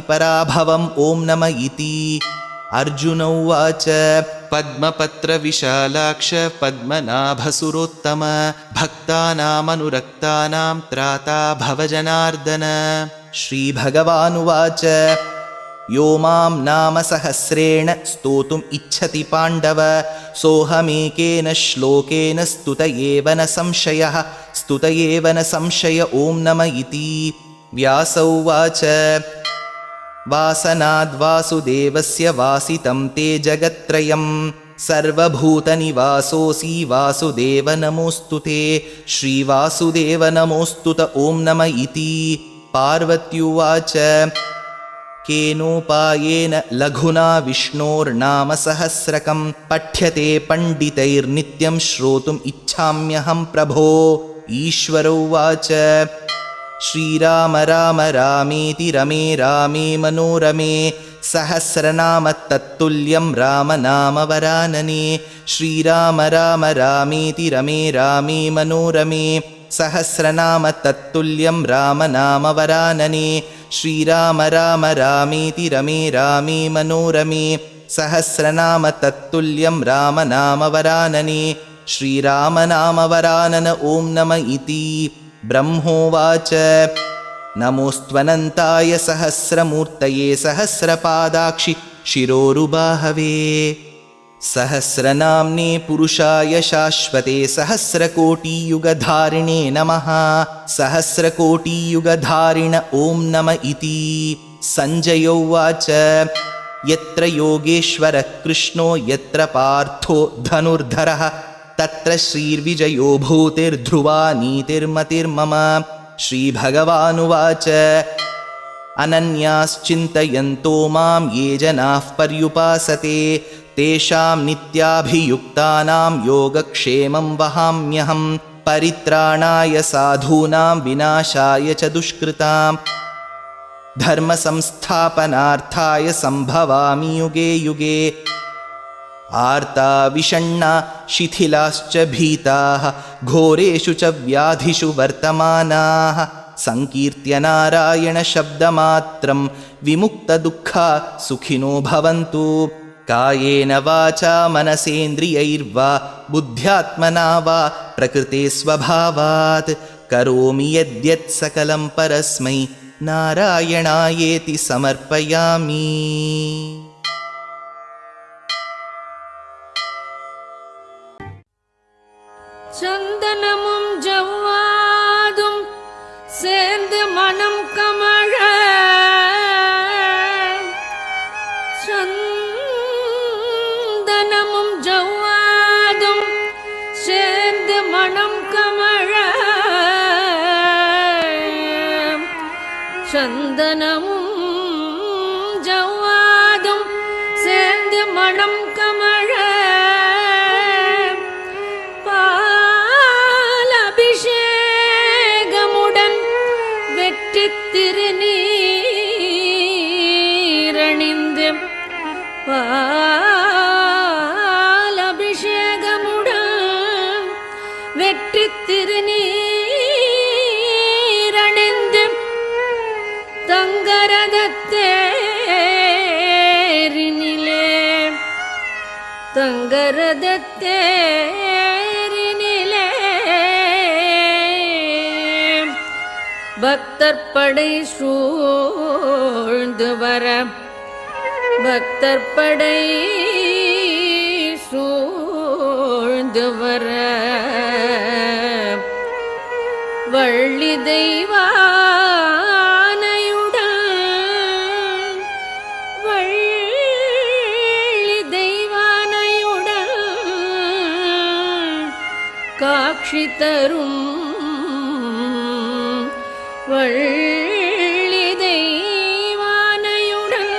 पराभवम् ॐ नम इति। अर्जुन उवाच पद्मपत्रविशालाक्ष पद्मनाभसुरोत्तम भक्तानामनुरक्तानां त्राता भवजनार्दन। श्रीभगवानुवाच यो मां नाम सहस्रेण स्तोतुम् इच्छति पाण्डव सोऽहमेकेन श्लोकेन स्तुत एव न संशय ॐ नम इति। व्यास उवाच वासनाद्वासुदेवस्य वासितं ते जगत्त्रयं सर्वभूतनिवासोऽसि वासुदेव नमोऽस्तु ते। श्रीवासुदेव नमोऽस्तुत ॐ नम इति। पार्वत्युवाच केनोपायेन लघुना विष्णोर्नाम सहस्रकं पठ्यते पण्डितैर्नित्यं श्रोतुम् इच्छाम्यहं प्रभो। ईश्वर उवाच श्रीराम राम रामेति रमे रामे मनोरमे सहस्रनाम तत्तुल्यं राम नाम वरानने। श्रीराम राम रामेति रमे रामे मनोरमे सहस्रनाम तत्तुल्यं राम नाम वरानने। श्रीराम राम रामेति रमे रामे मनोरमे सहस्रनाम तत्तुल्यं राम नाम वरानने। श्रीराम नाम वरानन ॐ नम इति। ब्रह्मोवाच नमोऽस्त्वनन्ताय सहस्रमूर्तये सहस्रपादाक्षि शिरोरुबाहवे सहस्रनाम्ने पुरुषाय शाश्वते सहस्रकोटियुगधारिणे नमः। सहस्रकोटियुगधारिण ॐ नम इति। सञ्जय उवाच यत्र योगेश्वरः कृष्णो यत्र पार्थो धनुर्धरः तत्र श्रीर्विजयो भूतिर्ध्रुवा नीतिर्मतिर्मम। श्रीभगवानुवाच अनन्याश्चिन्तयन्तो मां ये जनाः पर्युपासते तेषां नित्याभियुक्तानां योगक्षेमं वहाम्यहं परित्राणाय साधूनां विनाशाय च दुष्कृतां धर्मसंस्थापनार्थाय सम्भवामि युगे युगे। आर्ता विषण्णा शिथिलाश्च भीताः घोरेषु च व्याधिषु वर्तमानाः संकीर्त्य नारायणशब्दमात्रं विमुक्तदुःखा सुखिनो भवन्तु। कायेन वाचा मनसेन्द्रियैर्वा बुद्ध्यात्मना वा प्रकृते स्वभावात् करोमि यद्यत् सकलं परस्मै नारायणायेति समर्पयामि। சந்தனமும் ஜவ்வாதும் சேர்ந்து மனம் கமழ சந்தனமும் ஜவ்வாதும் சேர்ந்து மனம் கமழ சந்தனமும் ஜவ்வாதும் சேர்ந்து மனம் கமழ திருநீரணிந்து பாலபிஷேகமுடன் வெற்றி திருநீரணிந்து தங்கரதத்தேரினிலே பக்தர்படை சூழ்ந்து வர பக்தர்படை சூழ்ந்து வர வள்ளி தெய்வானையுடன் வள்ளி தெய்வானையுடன் காட்சி தரும் வள்ளி தெய்வானையுடன்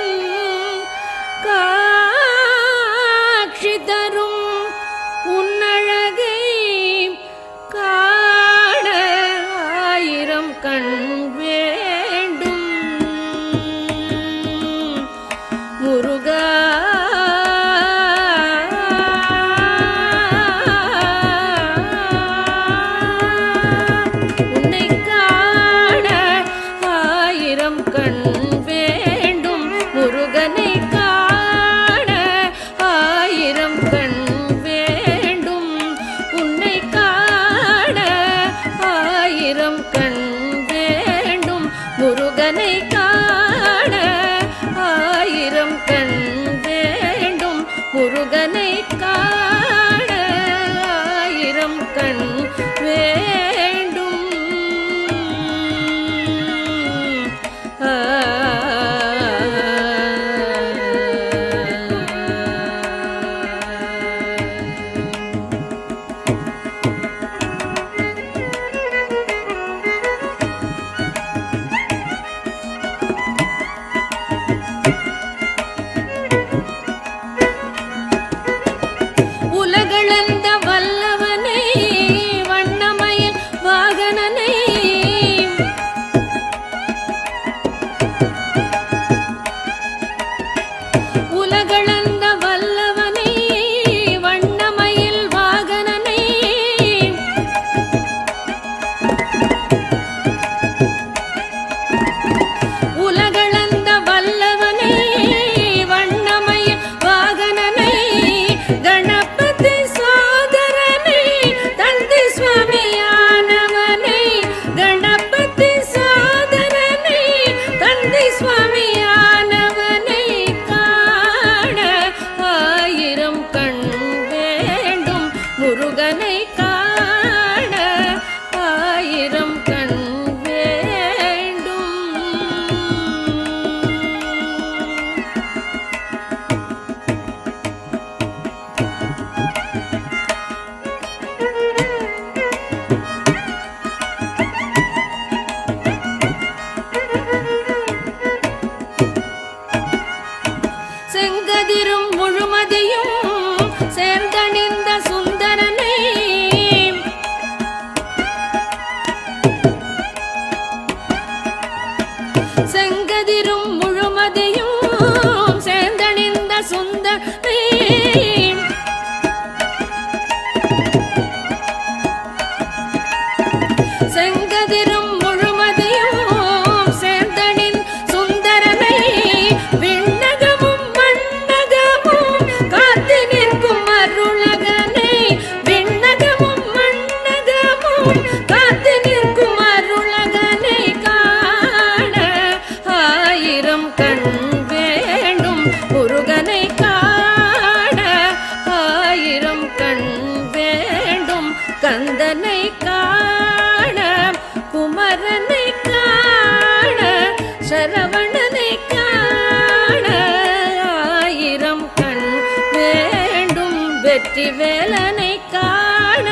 வெற்றிவேலனை காண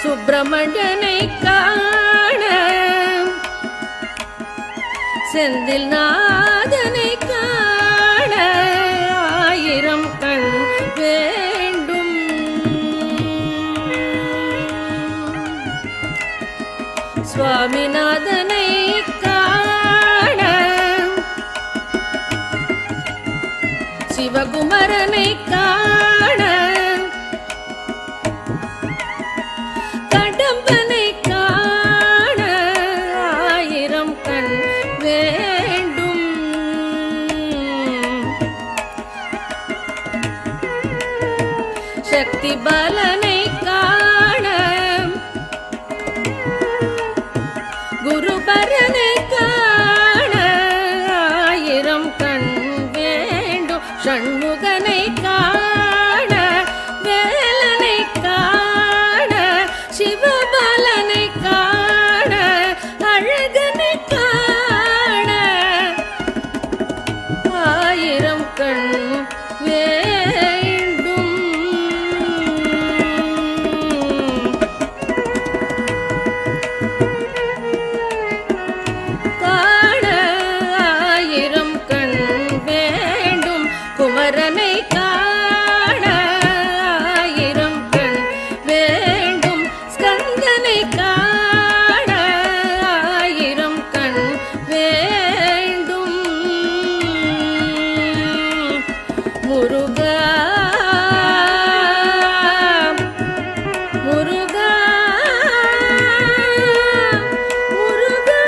சுப்பிரமணியனை காண செந்தில் நாதனை காண ஆயிரம் கண் வேண்டும். சுவாமிநாதனை காண சிவகுமரனை காண கடம்பனை காண ஆயிரம் கண் வேண்டும். சக்தி பாலனை காண குருபரனை காண ஆயிரம் கண் வேண்டும். ஷண்முகனை காண வேலனை காண சிவபாலனை காண அழகனை காண ஆயிரம் கண் வேண்டும். காண ஆயிரம் கண் வேண்டும். குமரனை காண ஆயிரம் கண் வேண்டும். ஸ்கந்தனை காண ஆயிரம் கண் வேண்டும். முருகா முருகா முருகா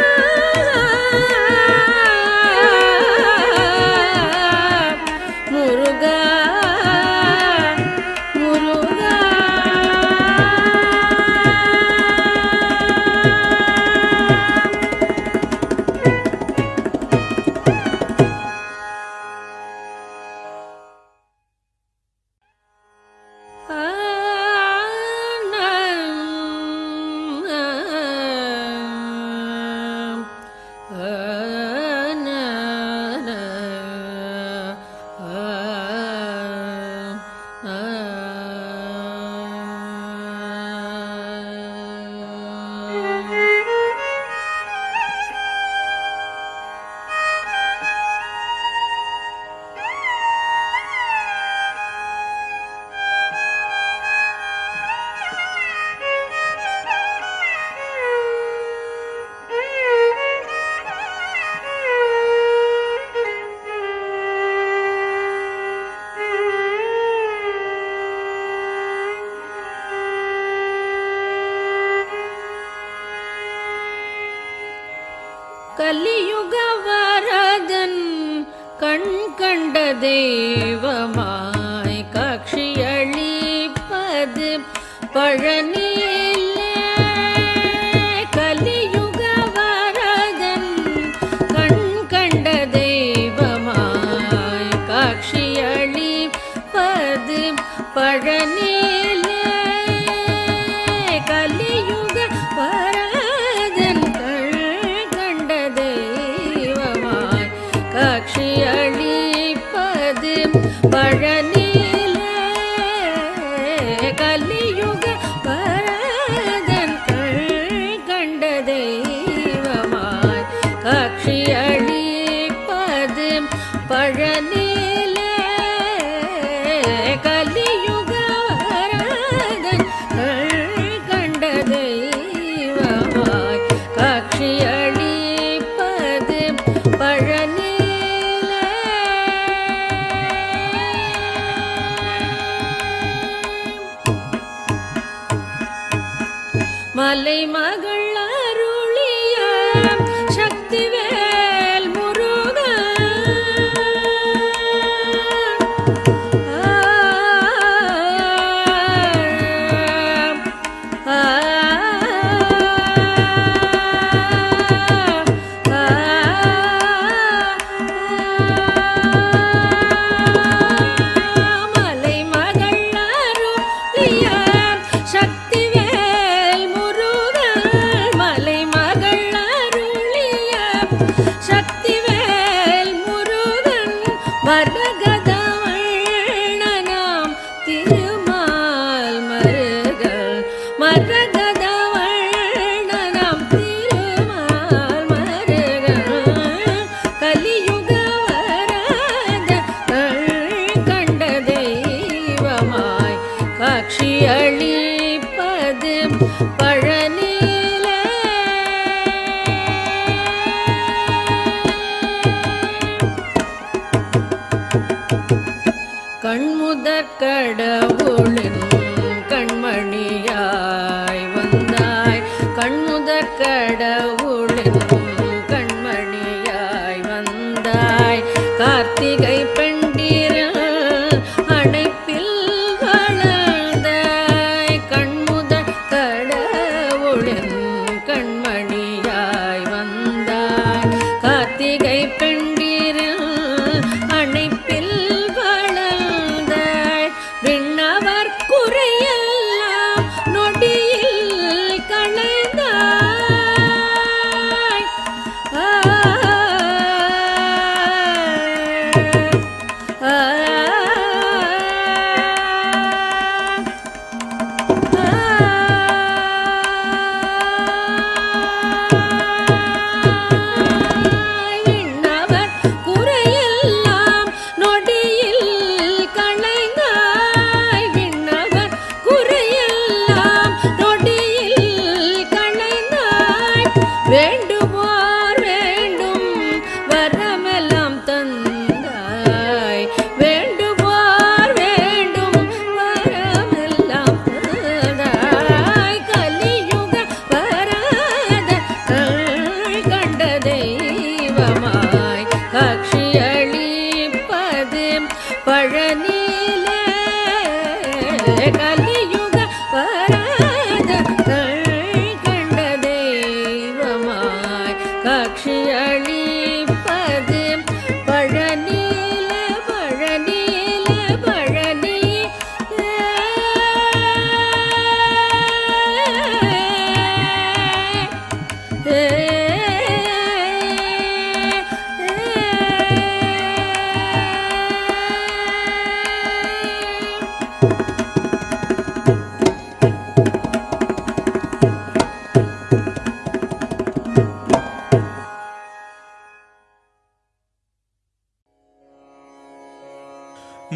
முருகா முருகா. கலியுக வரதன் கண் கண்ட தெய்வமாய் காட்சியளிப்பது பழனியிலே. கலியுக வரதன் கண் கண்ட தெய்வமாய் காட்சியளிப்பது பழனியிலே. கலியுக வரதன் காட்சியளிப்பது பழனியிலே. கலியுக வரதன் கண்ட தெய்வமாய் காட்சியளிப்பது பழனியிலே. கலியுக வரதன் கண்ட தெய்வமாய் காட்சியளிப்பது பழனி. மலை மகள் அருளிய சக்திவேல் முருகா. மலை மகள் அருளிய சக்திவேல் முருகா. மலை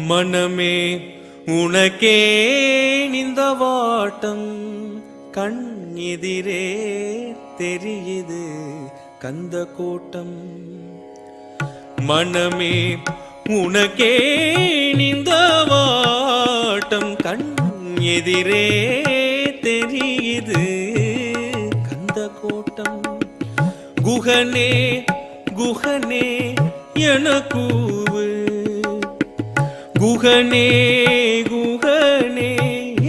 மனமே உனக்கே இந்த வாட்டம் கண் எதிரே தெரியுது கந்த கோட்டம். மனமே உனக்கே இந்த வாட்டம் கண் எதிரே தெரியுது கந்த கோட்டம். குகனே குகனே என கூவு, குகனே குகனே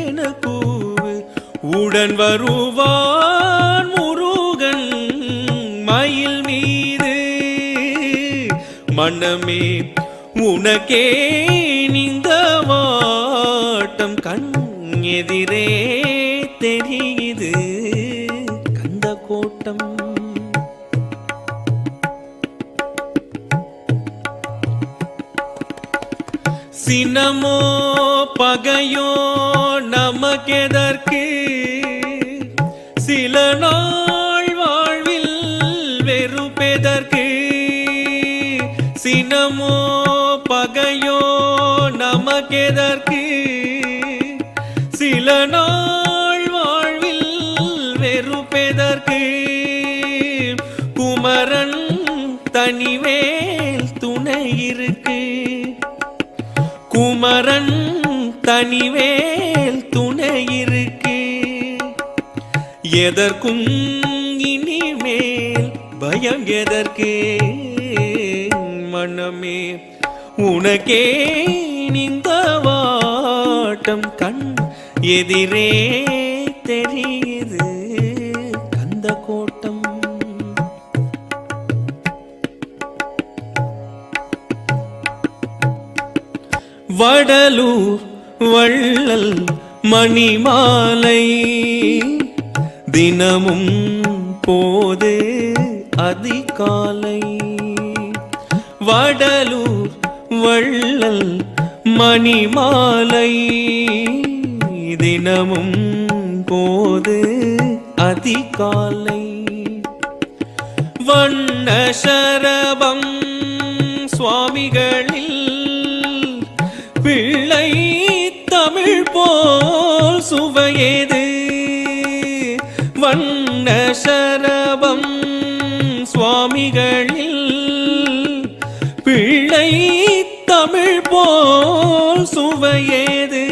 என கூவு, உடன் வருவான் முருகன் மயில் மீது. மனமே உனக்கே இந்த வாட்டம் கண் எதிரே தெரியுது கந்த கோட்டம். சினமோ பகையோ நமக்கெதற்கு, சில நாள் வாழ்வில் வெறுப்பெதற்கு. சினமோ பகையோ நமக்கெதற்கு, சில நாள் வாழ்வில் வெறுப்பெதற்கு. குமரன் தனிவேல் துணை இருக்கு, குமரன் தனிவேல் துணை இருக்கு. எதற்கும் இனிமேல் பயம் எதற்கு. மனமே உனக்கே இந்த வாட்டம் கண் எதிரே தெரியுது கந்த கோட்டம். வடலூர் வள்ளல் மணிமாலை தினமும் போது அதிகாலை. வடலூர் வள்ளல் மணிமாலை தினமும் போது அதிகாலை. வண்ண சரபம் சுவாமிகளில் பிள்ளை தமிழ் போல் சுவையேது. வண்ண சரபம் சுவாமிகளில் பிள்ளை தமிழ் போல் சுவையேது.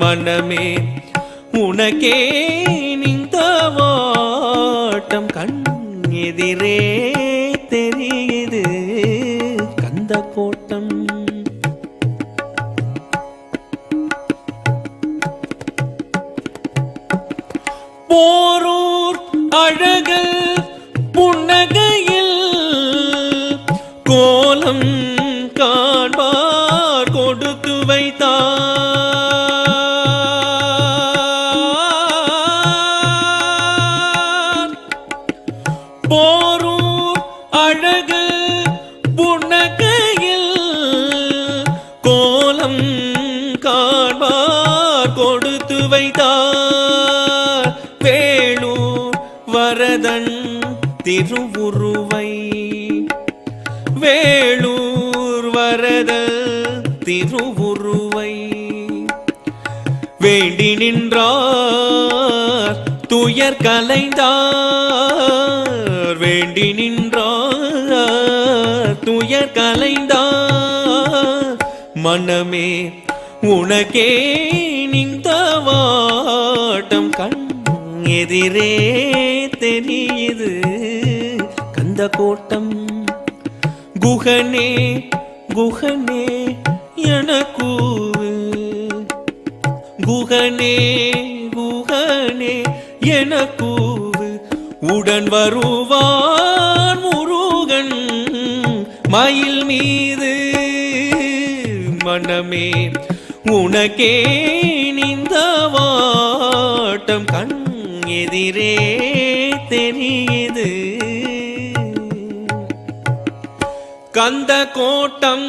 மனமே உனக்கே இந்த வாட்டம் கண் எதிரே தெரியுது கந்த கோட்டம். போரூர் அழகல் புன்னகையில் கோலம் காண்பார் கொடுத்து வைத்தார். போரூர் அழகல் புன்னகையில் கோலம் காண்பார் கொடுத்து வைத்தார். வேளூர் வரதன் திருவுருவை, வேளூர் வரத திருவுருவை வேண்டி நின்றார் துயர் கலைந்தார். வேண்டி நின்றார் துயர் கலைந்தார். மனமே உனக்கே இந்த வாட்டம் கண் எதிரே தெரியுது கந்த கோட்டம். குகனே குகனே என கூவு, குகனே குகனே என கூவு, உடன் வருவான் முருகன் மயில் மீது. மனமே உனக்கே இந்த வாட்டம் கண் எதிரே தெரியுது கந்த கோட்டம்.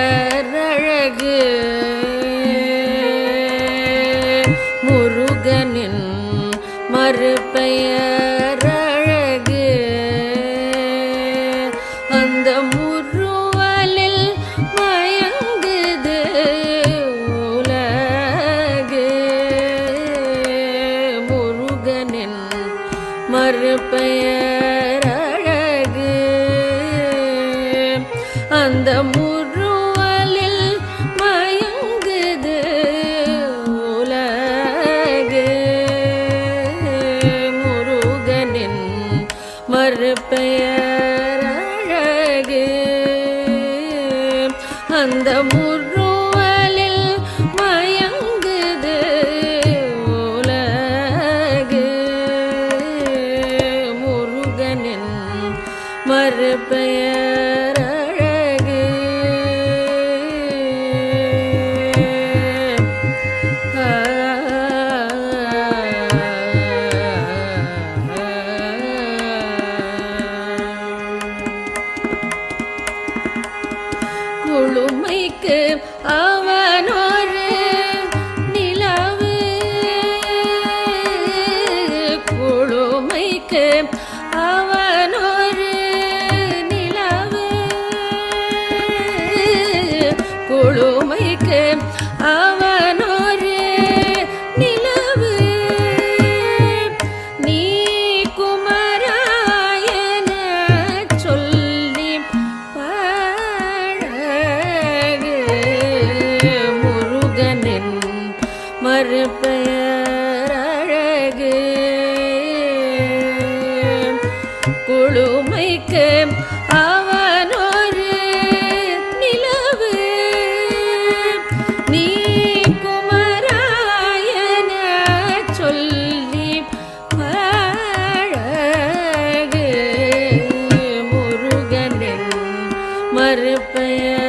மறுபெயரழகு முருகனின் மறுபெயரழகு அந்த முருவலில் மயங்குது உலகு முருகனின் மறுபெயரழகு அந்த முருவலில் மயங்குது உலகு முருகனின் மறுபெயரழகு அந்த முருவலில் மயங்குது உலகு முருகனின் மறுபெயரழகு குளுமைக்கு அவனொரு நிலவு குளுமைக்கு அவனொரு நிலவு குளுமைக்கு அவனொரு நிலவு நீ குமராயன சொல்லி பழகு முருகனின் மறுபெயரழகு குளுமைக்கு அவனொரு நிலவு நீ குமராயன சொல்லி பழகு முருகனின் மறுபெயரழகு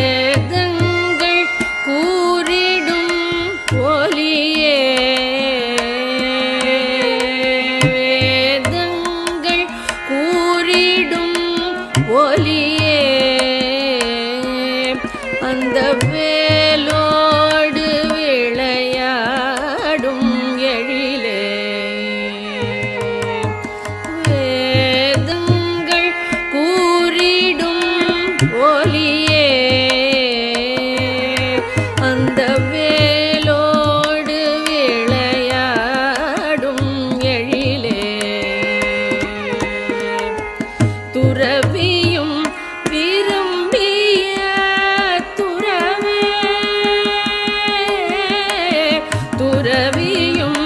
வேதங்கள் கூறிடும் ஒலியே வேதங்கள் கூறிடும் ஒலியே அந்த வேலோடு விளையாடும் எழிலே வேதங்கள் கூறிடும் ஒலியே அந்த வேலோடு விளையாடும் எழிலே துறவியும் விரும்பிய துறவே துறவியும்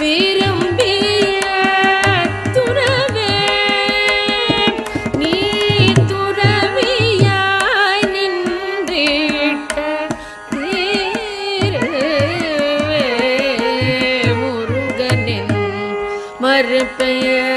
விரும்பிய துறவே நீ துறவியாய் நின்றிட்ட தீரவே முருகனின் மறுபெயரழகு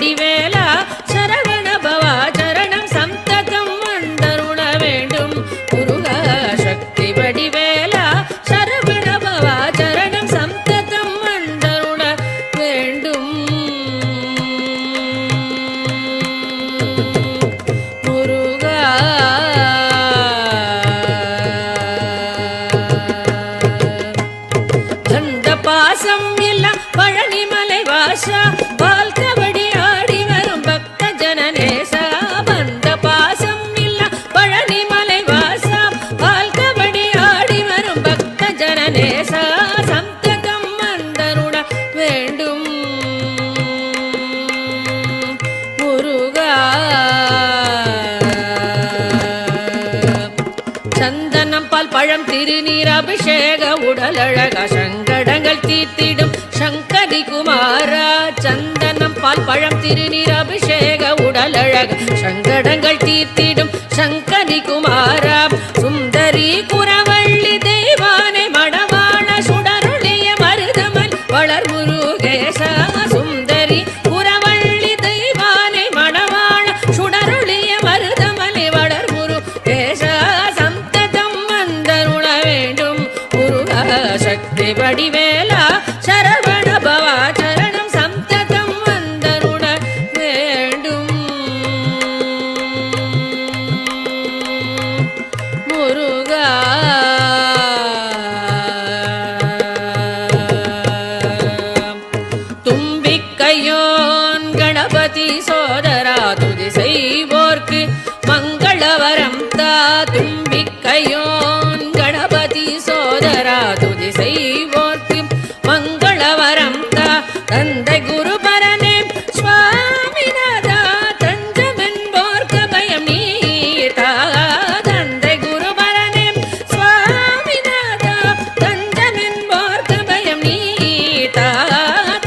வடிவேலா சரவண பவா சரணம் சந்ததம் வந்தருண வேண்டும் முருகா சக்தி வடிவேலா சரவண பவா சரணம் சந்ததம் வந்தருண வேண்டும் முருகா தண்ட பாசம் இல்ல பழனிமலை வாசா பால் கபடி ஆடி வரும் பக்த ஜனநேசா பந்த பாசம் இல்ல பழனிமலை வாசா பால் கபடி ஆடி வரும் பக்த ஜனநேசா சந்ததம் வந்தருண வேண்டும் முருகா சந்தனம் பால் பழம் திருநீர் அபிஷேக உடலழக சங்கடங்கள் தீர்த்திடும் சங்கரி குமாரா சந்தனம் பால் பழம் திருநீர் அபிஷேக உடலழக சங்கடங்கள் தீர்த்திடும் சங்கரி குமாரா சுந்தரி குரவள்ளி தெய்வானை மடவாள சுடருளிய மருதமல் வளர் முருகேசா சுந்தரி குரவள்ளி தெய்வானை மடவாள சுடருளிய மருதமலை வளர் முருகேசா சந்ததம் வந்தருண வேண்டும் முருகா சக்தி வடிவேலா சரவண பவா சரணம் சந்ததம் வந்தருண வேண்டும் முருகா தும்பிக்கையோன் கணபதி சோதரா துதி செய்வோர்க்கு மங்களவரம் தா தும்பிக்கையோன் கணபதி சோதரா துதி செய்வோர்க்கு மங்களவரம் தா தந்தை குருபரனே சுவாமிநாதா தஞ்சமென்போர்க்கு பயம் நீதா தந்தை குருபரனே சுவாமிநாதா தஞ்சமென்போர்க்கு பயம் நீதா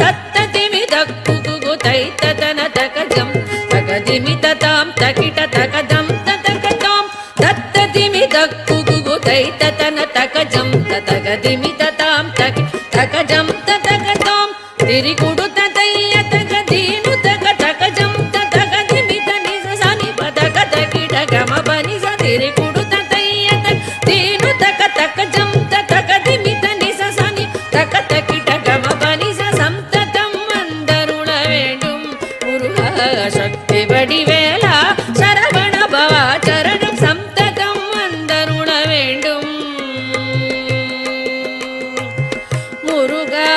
தத்த திமி தக்கு குகு தைத்த தன தகஜம் தகதிமி ததாம் தகிட தகதம் ததகதம் தத்த திமி தக்கு குகு தைத்த தன தகஜம் ததகதிமி ததாம் தகி தகஜம் ததகதம் திரி குடுத்த தைய தகதீனு தக தகஜம் ததகதிமி தனி சனி பதக தகிட கம பனி சதிரி குடுத்த தைய தீனு தக தகஜம் ததகதிமி தனி சனி தக தகிட கம பனி சந்ததம் வந்தருண வேண்டும் முருகா சக்தி வடிவேலா சரவண பவா சரணம் சந்ததம் வந்தருண வேண்டும் முருகா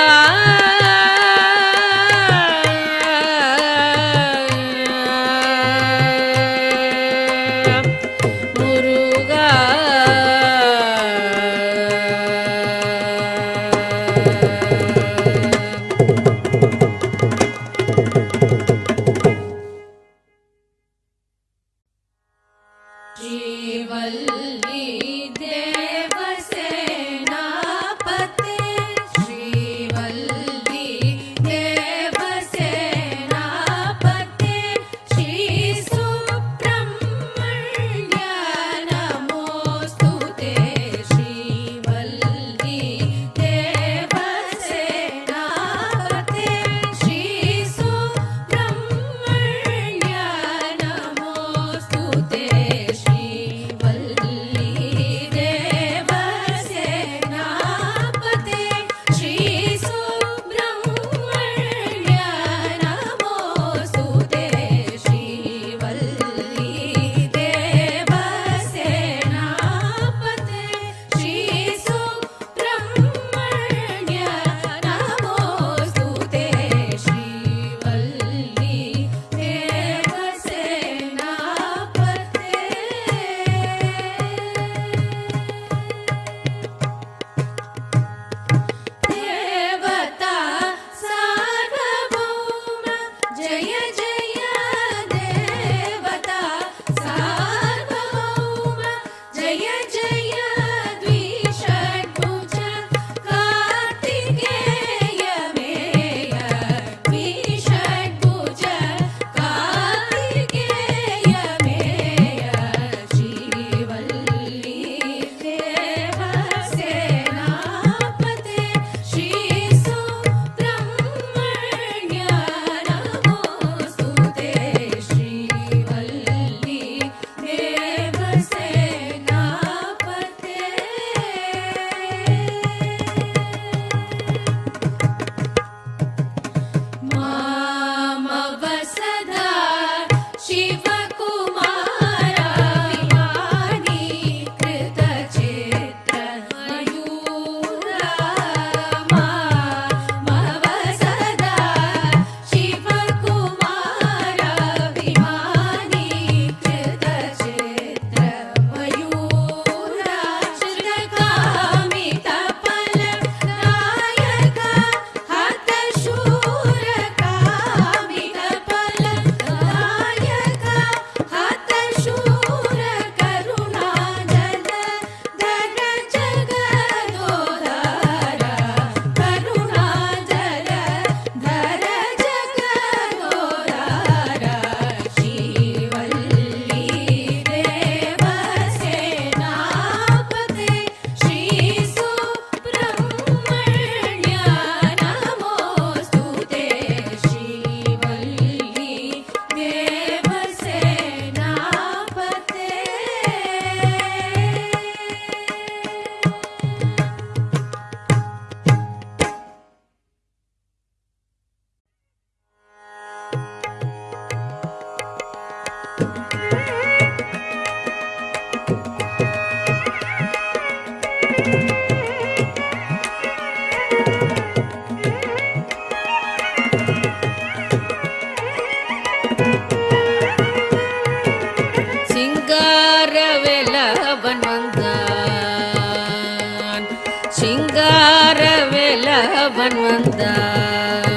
வேலவன் வந்தான்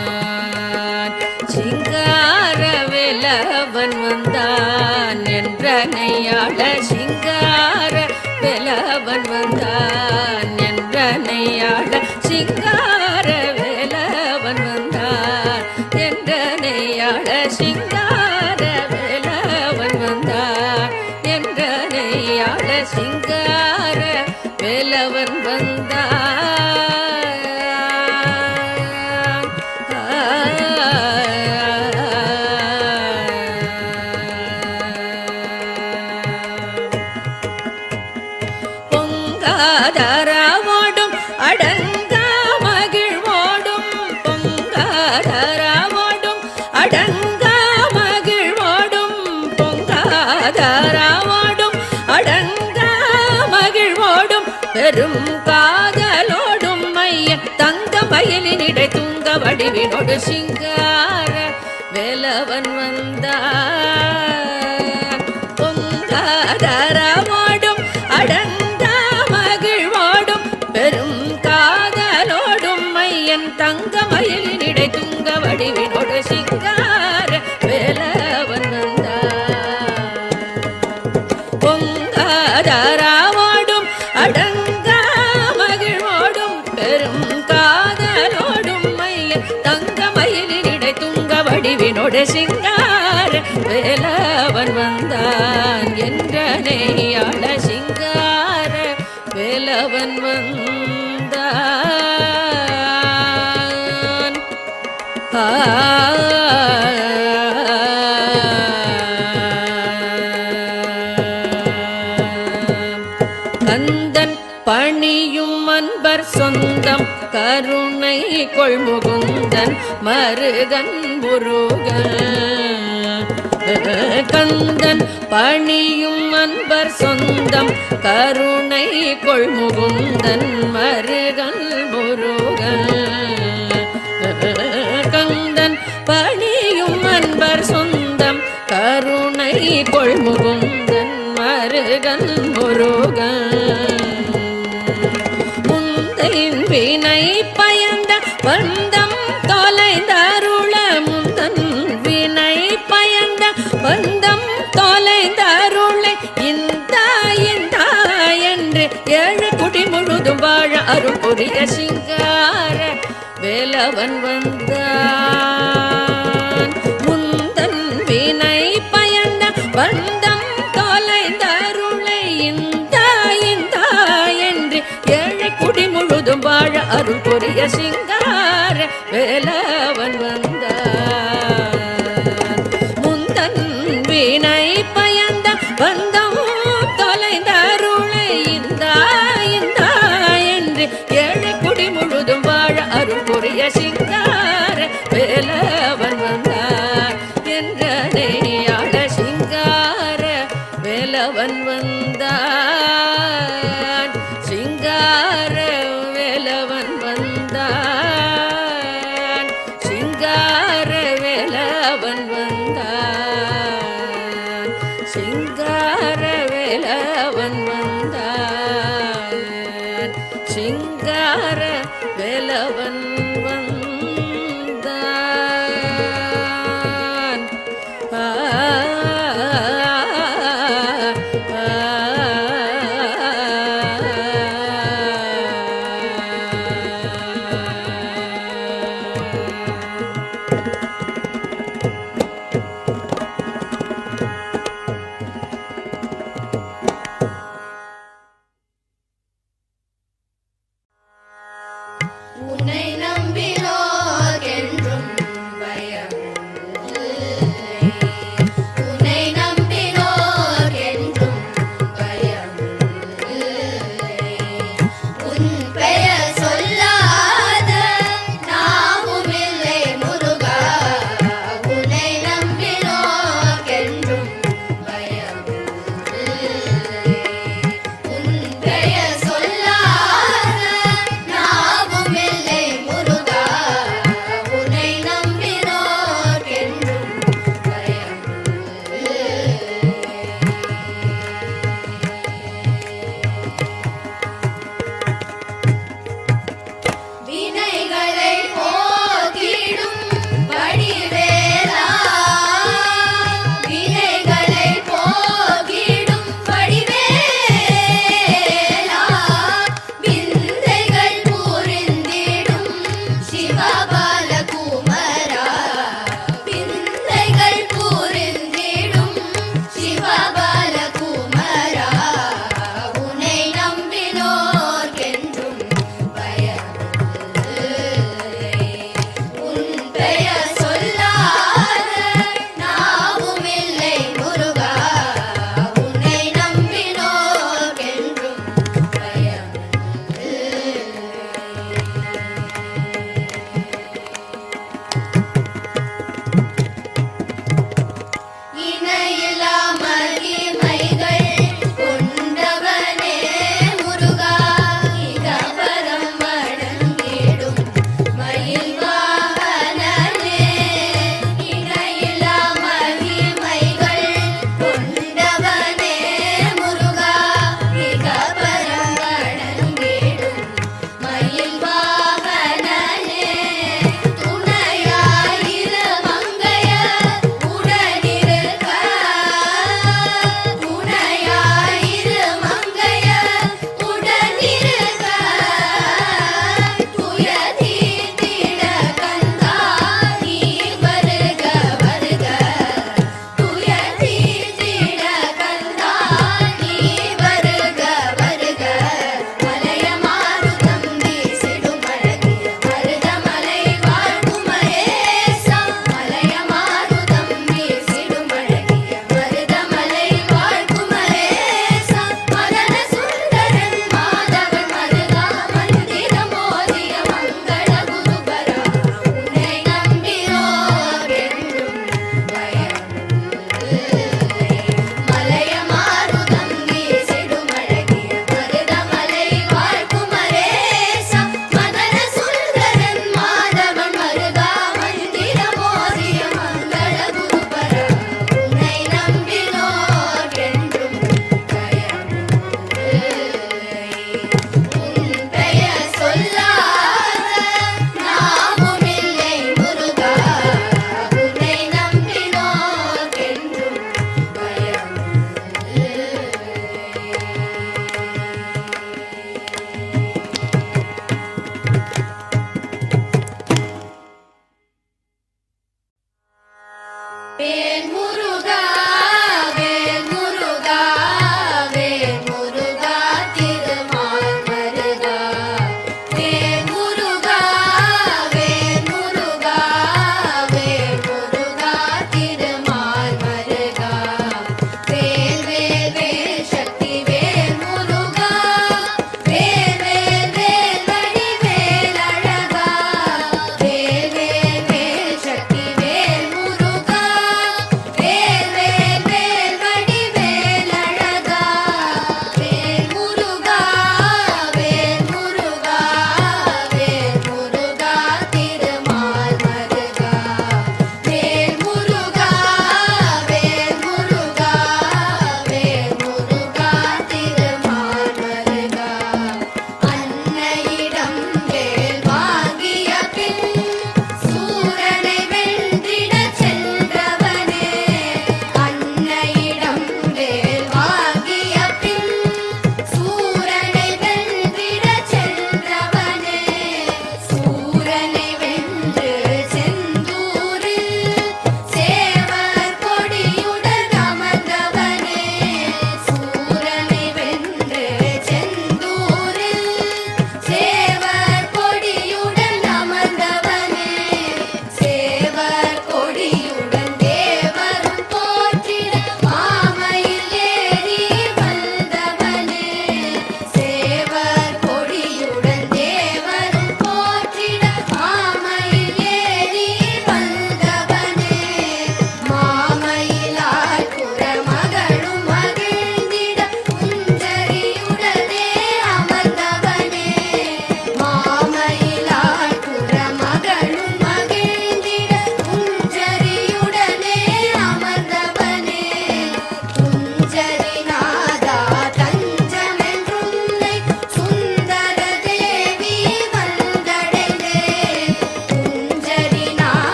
சிங்கார வேலவன் வந்தான் என்றனையாள சிங்கார வேலவன் வந்தான் என்றனையாள சிங்கார வேலவன் வந்தான் என்றனையாள சிங்கார வேலவன் வந்தான் என்றனையாள சிங்கார வேலவன் வந்தான் பொங்காதராவோடும் அடங்கா மகிழ்வோடும் பொங்காதராவோடும் அடங்கா மகிழ்வோடும் பொங்காதராவோடும் அடங்கா மகிழ்வோடும் பெரும் காதலோடும் மைய தங்க மயிலினிடை துங்க வடிவினோடு சிங்கார வேலவன் வந்தான் பொங்காதராவோடும் அடங்கா மகிழ்வோடும் பெரும் காதலோடும் மையன் தங்க மயிலினிடை துங்க வடிவினோடு சிங்கார வேலவன் வந்தான் பொங்காதராவோடும் அடங்கா மகிழ்வோடும் பெரும் காதலோடும் மையன் தங்க மயிலினிடை துங்க வடிவினோடு சிங்கார வேலவன் வந்தான் என்றனையாள சிங்கார வேலவன் வந்தான் கந்தன் பணியும் அன்பர் சொந்தம் கருணை கொள்முகுந்தன் மருகன் முருகன் கந்தன் பணியும் அன்பர் சொந்தம் கருணை கொள்முகுந்தன் மருகன் முருகன் கந்தன் பணியும் அன்பர் சொந்தம் கருணை கொள்முகுந்தன் மருகன் முருகன் முந்தையின் வினை பயந்த பந்தம் தொலைந்தருள முந்தன் வினை பயந்த பந்தம் தொலைந்தருளை இந்த என்று ஏழு குடி முழுதும் வாழ அருள் புரிய சிங்கார வேலவன் வந்தான் முந்தன் வினை பயந்த பந்தம் தொலைந்தருளை இந்த என்று ஏழு குடி முழுதும் வாழ அருள் புரிய சிங்கார வேலவன் வந்தான் முந்தன் வினை பயந்த பந்தம் தொலைந்தருளை இந்த என்று ஏழு குடி முழுதும் வாழ அருள் புரிய சிங்கார வேலவன் வந்தான் என்றனையாள சிங்கார வேலவன் வந்தான் சிங்கார வேலவன் வந்தான் சிங்கார வேலவன் வந்தான் சிங்கார வேலவன் வந்தான் சிங்கார வேலவன் வந்தான் உன்னை நம்பினோர் என்றும் பயம் இல்லை. உன்னை நம்பினோர் என்றும் பயம் இல்லை. உன் பெயர் சொல்லாத நாமும் இல்லை முருகா. உன்னை நம்பினோர் என்றும் பயம் இல்லை. உன் பெயர் சொல்லாத நாமும் இல்லை முருகா.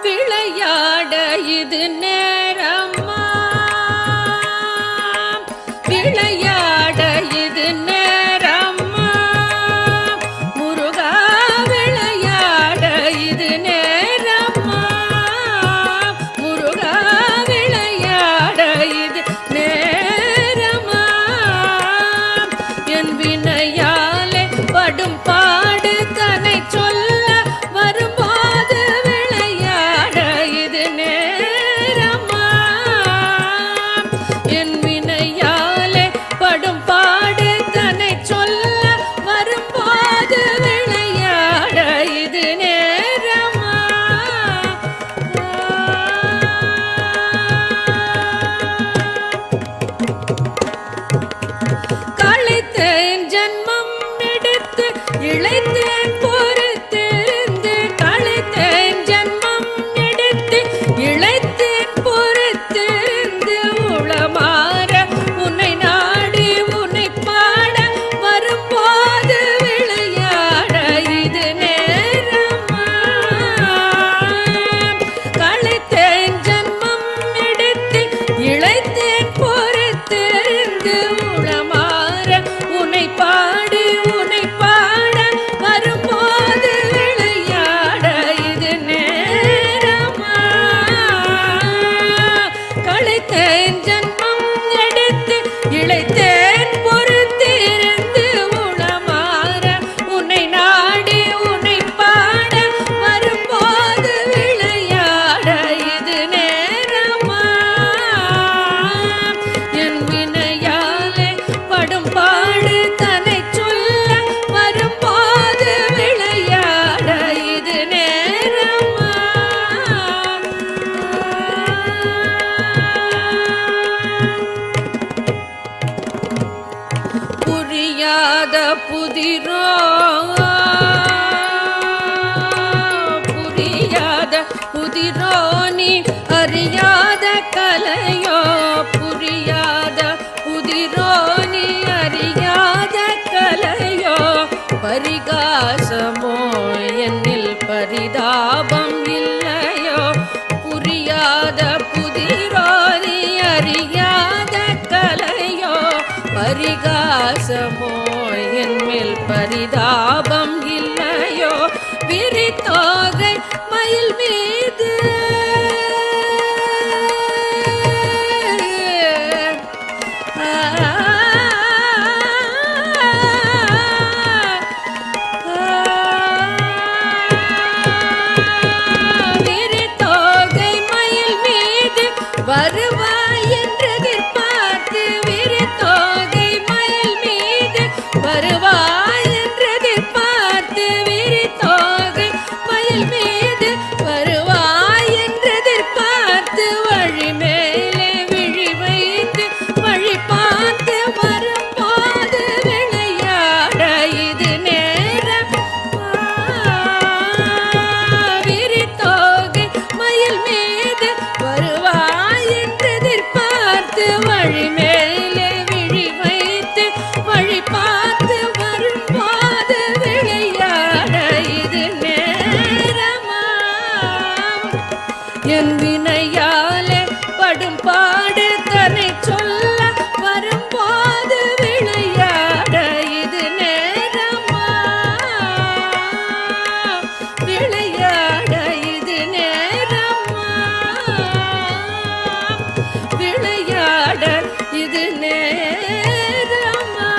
விளையாட இது நேரமா விளையாட இது நேரமா முருகா விளையாட இது நேரமா முருகா விளையாட இது நேரமா என் வினையாலே படும் பாடு தன்னை சொல்ல வரும்போது விளையாட இது நேரமா என் வினையாலே படும் பாடு தன்னை சொல்ல வரும்போது விளையாட இது நேரமா களைத்தேன் ஜன்மம் எடுத்து இழைத்தேன் பொறுத்திருந்து களைத்தேன் ஜன்மம் எடுத்து இழைத்தேன் பொறுத்திருந்து உளமாற உன்னை நாடி உன்னை பாட வரும்போது விளையாட இது நேரமா களைத்தேன் ஜன்மம் எடுத்து இழைத்தேன் பொறுத்திருந்து உளமாற உன்னை பாடி உன்னை பாட வரும்போது விளையாட இது நேரமா களைத்தேன் ஜன்மம் எடுத்து இழைத்தேன் பொறுத்திருந்து உளமாற உன்னை நாடி உன்னை பாட வரும்போது விளையாட இது நேரமா என் வினையாலே படும் பாடு தன்னை சொல்ல வரும்போது விளையாட இது நேரமா புரியாத புதிரோ புரியாத புதிரோ நீ அறியாத கலையோ புரியாத புதிரோ நீ அறியாத கலையோ பரிகாசமோ என்னில் பரிதாபம் இல்லையோ புரியாத புதிரோ நீ அறியாத கலையோ பரிகாசமோ என்மேல் பரிதாபம் இல்லையோ விரித்தோகை மயில் மீது விரித்தோகை மயில் மீது வருவாய் என்று எதிர்பார்த்து விரித்தோகை மயில் மீது வருவாய் என்று எதிர்பார்த்து விரித்தோகை மயில் மீது வருவாய் என்று எதிர்பார்த்து வழி மேலே விழி வைத்து வழி பார்த்து வரும்போது விளையாட இது நேரம் விரித்தோகை மயில் மீது வருவாய் என்று எதிர்பார்த்து வழி மேலே விழி வைத்து வழி பார்த்து வரும்போது விளையாட இது நேரமா என் வினையாலே படும் பாடு தன்னை சொல்ல வரும்போது விளையாட இது நேரமா விளையாட இது நேரமா விளையாட இது நேரமா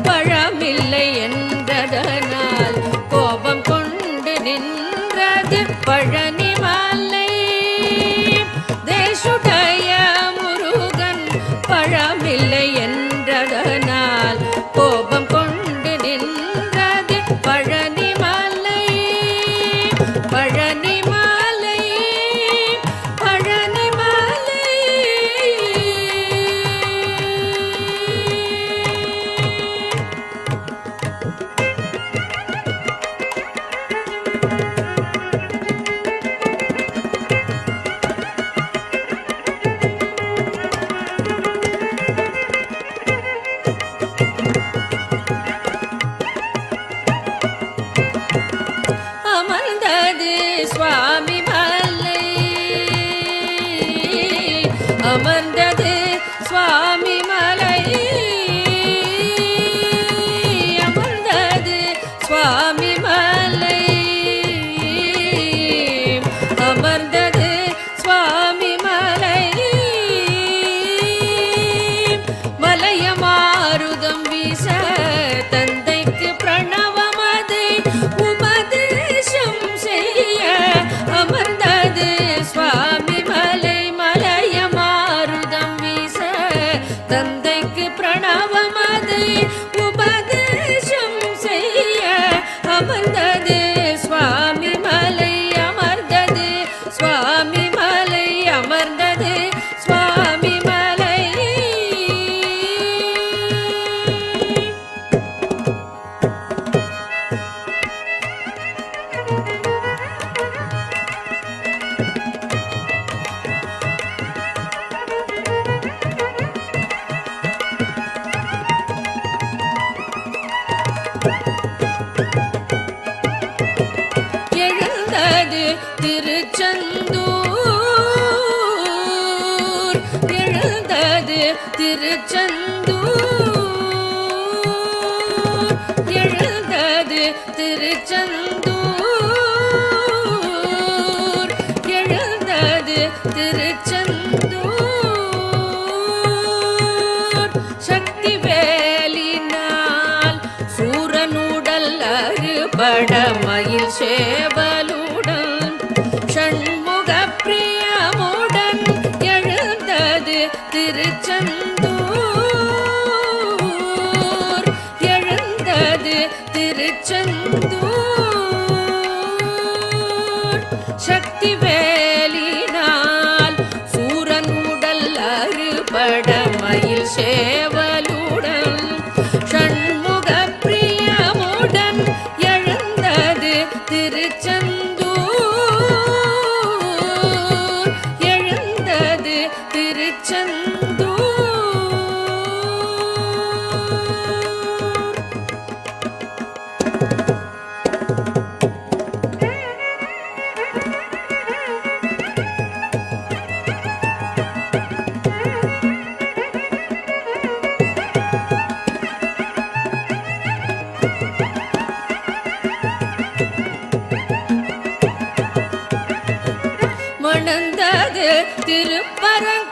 பழமில்லை என்றதனால் கோபம் கொண்டு நின்றது பழனிமலை. தேசுடைய முருகன் பழமில்லை என்றதனால் கோபம் கொண்டு நின்றது பழனிமலை. பழனிமலை பழனிமலை. அமர்ந்தது சுவாமி மலை. அமர்ந்தது சுவாமி மலை. அமர்ந்தது சுவாமி மலை. அமர்ந்தது சுவாமி மலை. மலையமாருதம் வீச தந்தைக்கு பிரணவமதை உபதேசம் செய்ய அமர்ந்தது சுவாமி மலை. மலையமாருதம் வீச தந்தைக்கு பிரணவமதை உபதேசம் செய்ய அமர்ந்தது சுவாமி மலை. அமர்ந்தது சுவாமி மலை. அமர்ந்தது சுவாமி மலை. எழுந்தது திருச்செந்தூர். எழுந்தது திருச்செந்தூர். எழுந்தது திருச்செந்தூர். எழுந்தது திருச்செந்தூர். சக்தி வேலினால் சூரனுடல் அறுபட மயில் சேவலுடன் ஷண்முக பிரியமுடன் எழுந்தது திருச்செந்தூர். எழுந்தது திருச்செந்தூர். சக்தி வேலினால் சூரனுடல் அறுபட மயில் சேவலுடன் ஷண்முக பிரியமுடன் எழுந்தது திருச்செந்தூர். எழுந்தது திருச்செந்தூர். மணந்தது திருப்பரங்குன்றம்.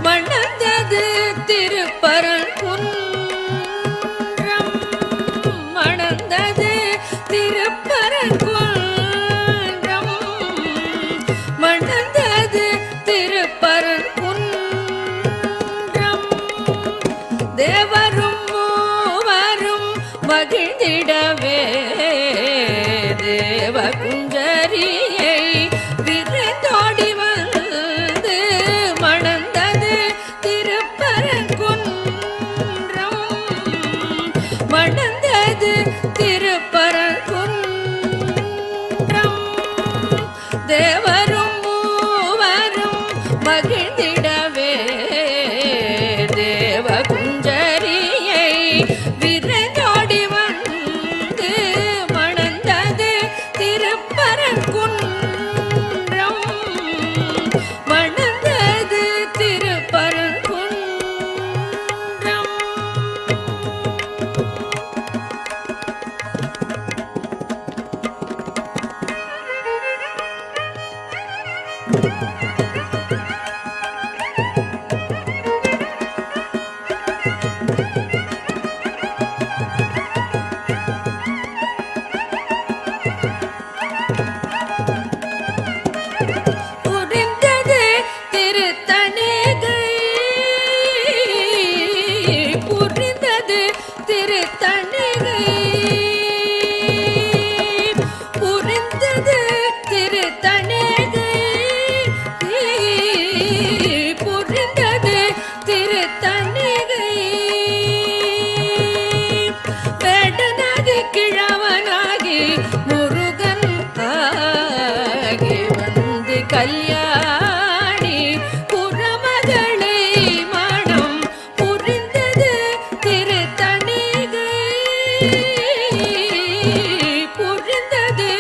மணந்தது திருப்பரங்குன்றம். மணந்தது திருப்பரங்குன்றம். மணந்தது திருப்பரங்குன்றம். தேவரும் மூவரும் மகிழ்ந்திடவே தேவகுஞ்சரியை விருந்தோடி வந்து மணந்தது திருப்பரங்குன்றம். மணந்தது திருப்பரங்குன்றம். தேவரும் மூவரும் மகிழ்ந்திடவே தேவகுஞ்சரியை விருந்தோடி வந்து மணந்தது திருப்பரங்குன்றம். மணந்தது திருப்பரங்குன்றம். கல்யாணி குறமகளை மணம் புரிந்தது திருத்தணிகை புரிந்தது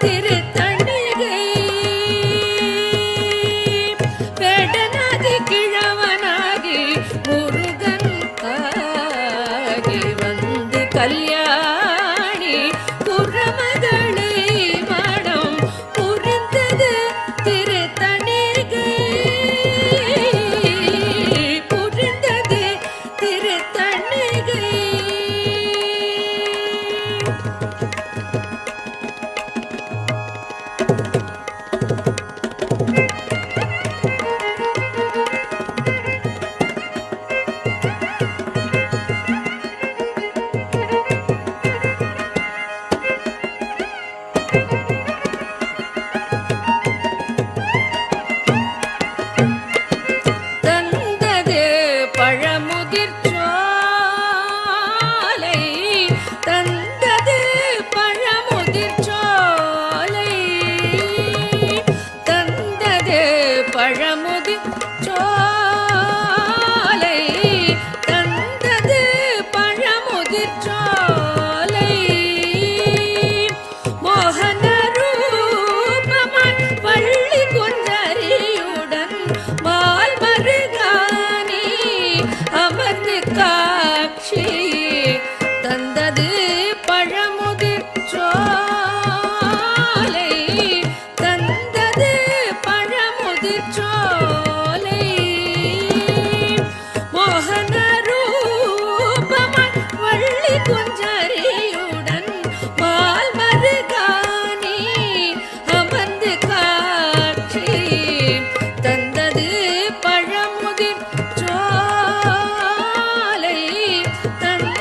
திருத்தணிகை வேடனாகி கிழவனாகி முருகன் ஆகி வந்து கல்யாணி குறமகளை மணம் புரிந்தது திருத்தணிகை புரிந்தது திருத்தணிகை. தந்தது பழமுதிர் சோலை தந்தது பழமுதிர் சோலை தந்தது பழமுதிர் சோலை தந்தது பழமுதிர் சோலை மோகன ரூபமாய் வள்ளி குஞ்சரியுடன் மால் மருகானி அமர்ந்து காட்சி தந்தது பழமுதிர் சோலை தந்தது பழமுதிர் சோலை மோகன ரூபமாய் வள்ளி குஞ்சரியுடன் மால் மருகானி அமர்ந்து காட்சி தந்தது பழமுதிர் சோலை தந்தது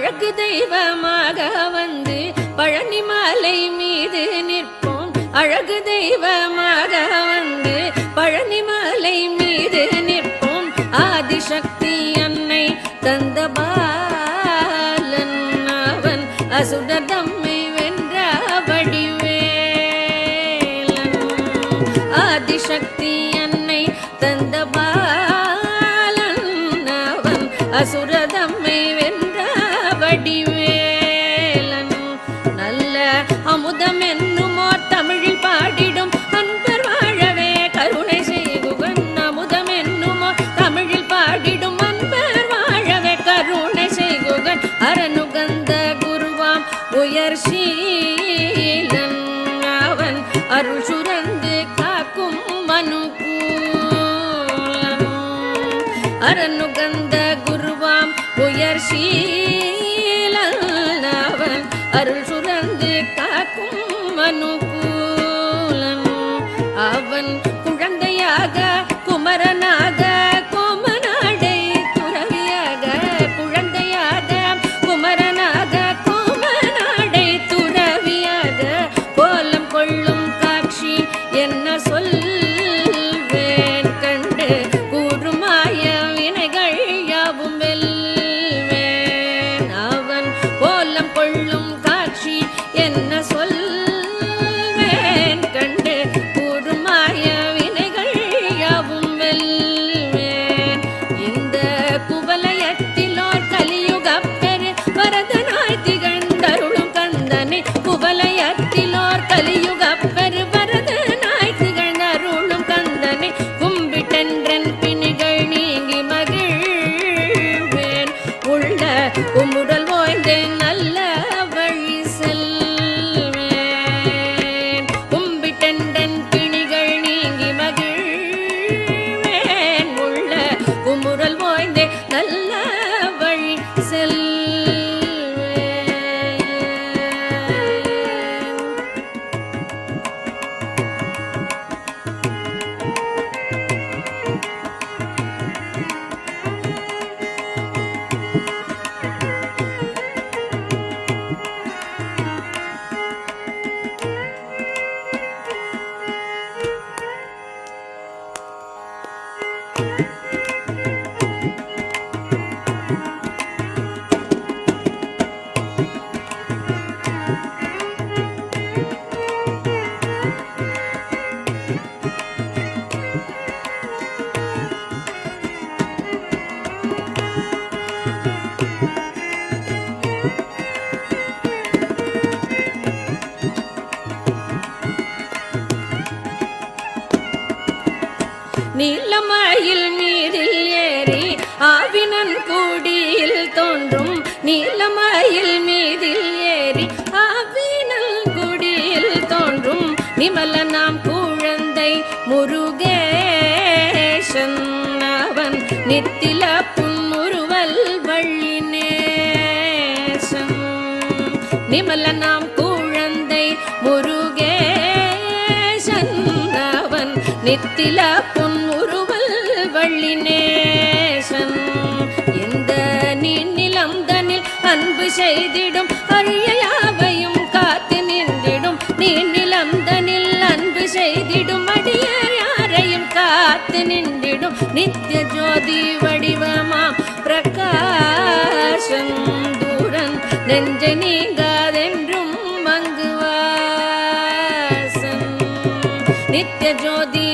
அழகு தெய்வமாக வந்து பழனி மலை மீது நிற்போம். அழகு தெய்வமாக வந்து பழனி மலை மீது நிற்போம். ஆதிசக்தி அன்னை தந்த பாலன் அவன் அசுரர் தம்மை வென்ற வடிவேலன். ஆதிசக்தி அன்னை தந்த பாலன் அவன் அசுரர் தம்மை வென்ற வடிவேலன். நல்ல அமுதம் என்னுமோர் தமிழில் பாடிடும் அன்பர் வாழவே கருணை செய்குகன். அமுதம் என்னுமோர் தமிழில் பாடிடும் அன்பர் வாழவே கருணை செய்குகன். அரணுகந்த குருவாம் உயர் சீலன் அவன் அருள் சுரந்து காக்கும் மனுகூலன். அரணுகந்த குருவாம் உயர் சீலன் அவன் அருள் சுரந்து காக்கும் மனுகூலன். அவன் குழந்தையாக குமரனாக கோமநாடை துறவியாக. குழந்தையாக குமரனாக கோமநாடை துறவியாக கோலம் கொள்ளும் காட்சி என்ன சொல்வேன் கண்டு கூறுமாய வினைகள் யாவும் வெல்வேன். அவன் கோலம் கொள்ளும் காட்சி என்ன சொல்வேன் கண்டு கூறுமாய வினைகள் யாவும் வெல்வேன். இந்த குவலயத்திலோர் கலியுகப் பெரு வரதனாய் திகழ்ந்தருளும் கந்தனை. குவலயத்திலோர் கலியுகப் பெரு வரதனாய் திகழ்ந்தருளும் கந்தனை. கும்பிட்டென்றன் பிணிகள் நீங்கி மகிழ்வேன். உள்ள குமுறல் ஓய்ந்தேன் நல்ல வழி செல்வேன். கும்பிட்டென்றன் பிணிகள் நீங்கி மகிழ்வேன். உள்ள குமுறல் ஓய்ந்தே நல்ல வழி செல்வேன். நீலமயில் மீதில் ஏறி ஆவினன் கூடியில் தோன்றும். நீலமயில் மீதில் ஏறி ஆவினன் கூடியில் தோன்றும். நிமலனாம் குழந்தை முருகேசன் அவன் நித்தில புன்முறுவல் வள்ளினேசன். நிமலனாம் குழந்தை முருகேசன் அவன் நித்தில பொன்முறுவல் வள்ளினேசன். எந்த நீநிலம் தனில் அன்பு செய்திடும் அழியாவையும் காத்து நின்றிடும். நீநிலம் தனில் அன்பு செய்திடும் அடியார் யாரையும் காத்து நின்றிடும். நித்திய ஜோதி வடிவமாம் பிரகாசம் தூரன் நெஞ்சை நீங்காதென்றும் மங்குவாசன். நித்திய ஜோதி